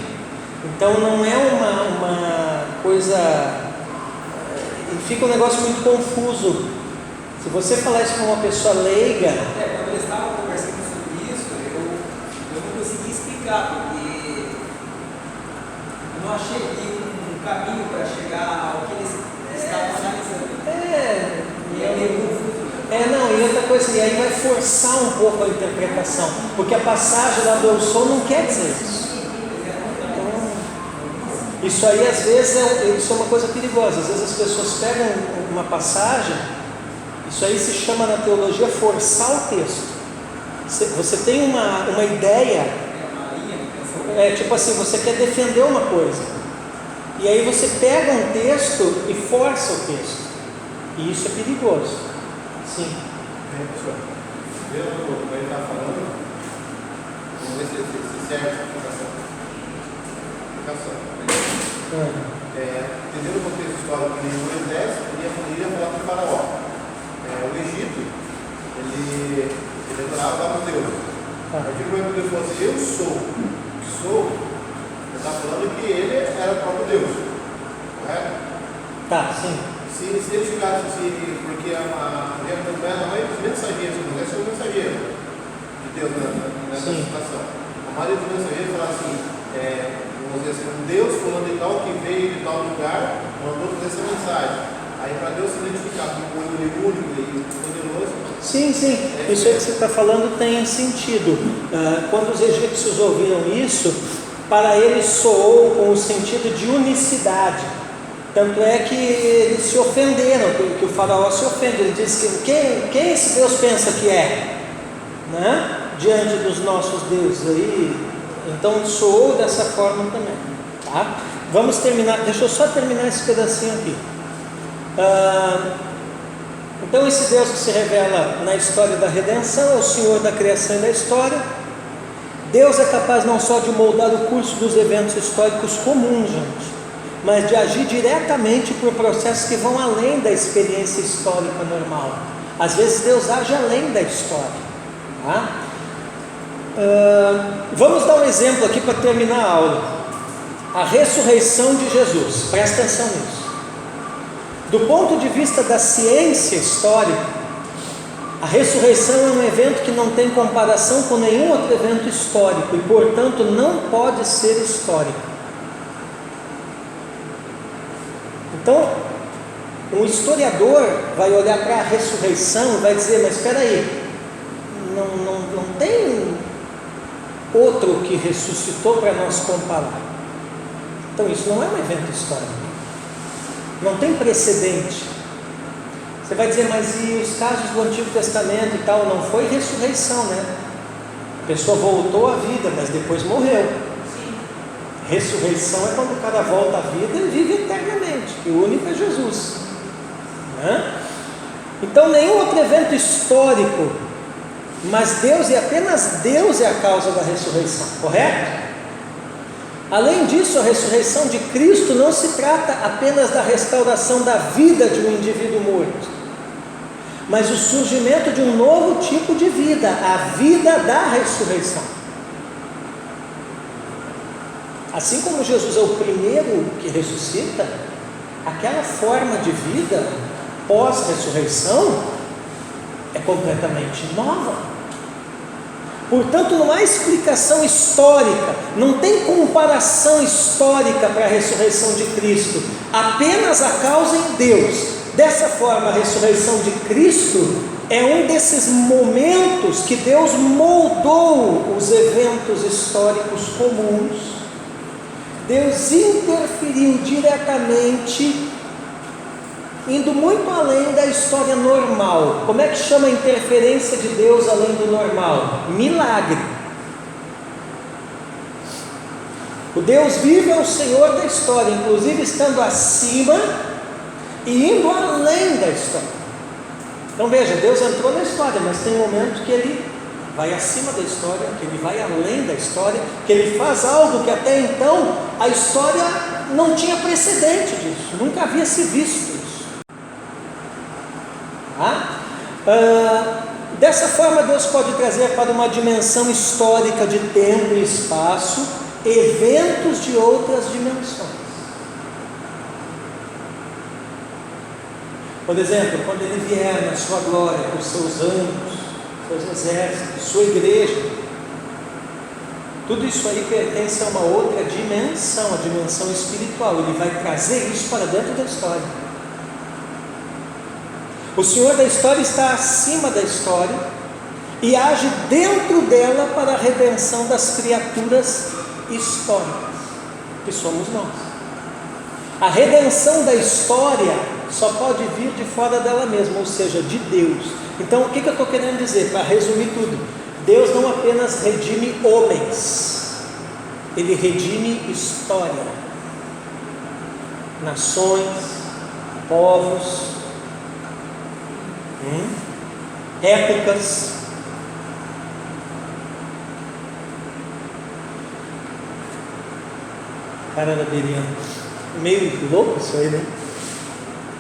Então não é uma coisa. Fica um negócio muito confuso. Se você falar isso para uma pessoa leiga. Quando eles estavam conversando sobre isso, eu não consegui explicar, porque eu não achei um caminho para chegar ao que eles estavam analisando. E é meio confuso. Não, e outra coisa, e aí vai forçar um pouco a interpretação, porque a passagem lá do eu sou não quer dizer isso. Então, isso aí às vezes isso é uma coisa perigosa. Às vezes as pessoas pegam uma passagem, isso aí se chama na teologia forçar o texto. Você tem uma ideia, tipo assim, você quer defender uma coisa, e aí você pega um texto e força o texto, e isso é perigoso. Sim. Professor, vendo o que ele está falando, vamos ver se serve essa explicação. Entendendo o contexto histórico que Moisés iria falar para o faraó. O Egito, ele adorava vários deuses. A partir do momento que Deus falou assim, eu sou o que sou, ele está falando que ele era o próprio Deus. Correto? Tá, sim. Se ele ficasse assim, porque a maioria dos mensageiros, o Moisés foi um mensageiro de Deus nessa situação. A maioria dos mensageiros fala assim, vamos dizer assim, um Deus falando de tal que veio de tal lugar, mandou trazer essa mensagem. Aí para Deus se identificar como o único e poderoso. Sim. Isso aí que você está falando tem sentido. Quando os egípcios ouviram isso, para eles soou com o sentido de unicidade. Tanto é que eles se ofenderam, que o faraó se ofende. Ele disse que quem esse Deus pensa que é? Né? Diante dos nossos deuses aí. Então soou dessa forma também. Tá? Vamos terminar, deixa eu só terminar esse pedacinho aqui. Então esse Deus que se revela na história da redenção é o Senhor da criação e da história. Deus é capaz não só de moldar o curso dos eventos históricos comuns, gente, mas de agir diretamente por processos que vão além da experiência histórica normal. Às vezes Deus age além da história. Tá? Vamos dar um exemplo aqui para terminar a aula. A ressurreição de Jesus, presta atenção nisso. Do ponto de vista da ciência histórica, a ressurreição é um evento que não tem comparação com nenhum outro evento histórico e, portanto, não pode ser histórico. Então, um historiador vai olhar para a ressurreição e vai dizer, mas espera aí, não tem outro que ressuscitou para nós comparar. Então isso não é um evento histórico, não tem precedente. Você vai dizer, mas e os casos do Antigo Testamento e tal? Não foi ressurreição, né? A pessoa voltou à vida, mas depois morreu. Ressurreição é quando o cara volta à vida e vive eternamente, e o único é Jesus, né? Então nenhum outro evento histórico, mas Deus, e apenas Deus é a causa da ressurreição, correto? Além disso, a ressurreição de Cristo não se trata apenas da restauração da vida de um indivíduo morto, mas o surgimento de um novo tipo de vida, a vida da ressurreição. Assim como Jesus é o primeiro que ressuscita, aquela forma de vida pós-ressurreição é completamente nova. Portanto, não há explicação histórica, não tem comparação histórica para a ressurreição de Cristo, apenas a causa em Deus. Dessa forma, a ressurreição de Cristo é um desses momentos que Deus moldou os eventos históricos comuns. Deus interferiu diretamente, indo muito além da história normal. Como é que chama a interferência de Deus além do normal? Milagre. O Deus vivo é o Senhor da história, inclusive estando acima e indo além da história. Então veja, Deus entrou na história, mas tem momentos que Ele vai acima da história, que Ele vai além da história, que Ele faz algo que até então a história não tinha precedente disso, nunca havia se visto isso. Dessa forma, Deus pode trazer para uma dimensão histórica de tempo e espaço eventos de outras dimensões. Por exemplo, quando ele vier na sua glória, com seus anjos, seus exércitos, sua igreja, tudo isso aí pertence a uma outra dimensão, a dimensão espiritual. Ele vai trazer isso para dentro da história. O Senhor da história está acima da história e age dentro dela para a redenção das criaturas históricas, que somos nós. A redenção da história só pode vir de fora dela mesma, ou seja, de Deus. Então, o que eu estou querendo dizer? Para resumir tudo, Deus não apenas redime homens, Ele redime história, nações, povos, épocas. Caramba, meio louco isso aí, né?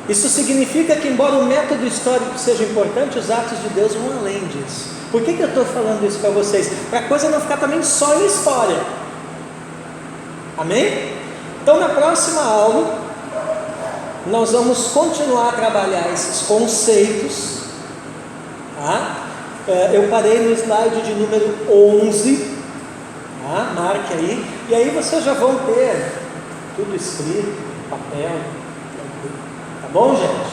Isso significa que, embora o método histórico seja importante, os atos de Deus vão além disso. Por que eu estou falando isso para vocês? Para a coisa não ficar também só em história. Amém? Então, na próxima aula, nós vamos continuar a trabalhar esses conceitos. Tá? Eu parei no slide de número 11. Tá? Marque aí. E aí vocês já vão ter tudo escrito, papel. Tá bom, gente?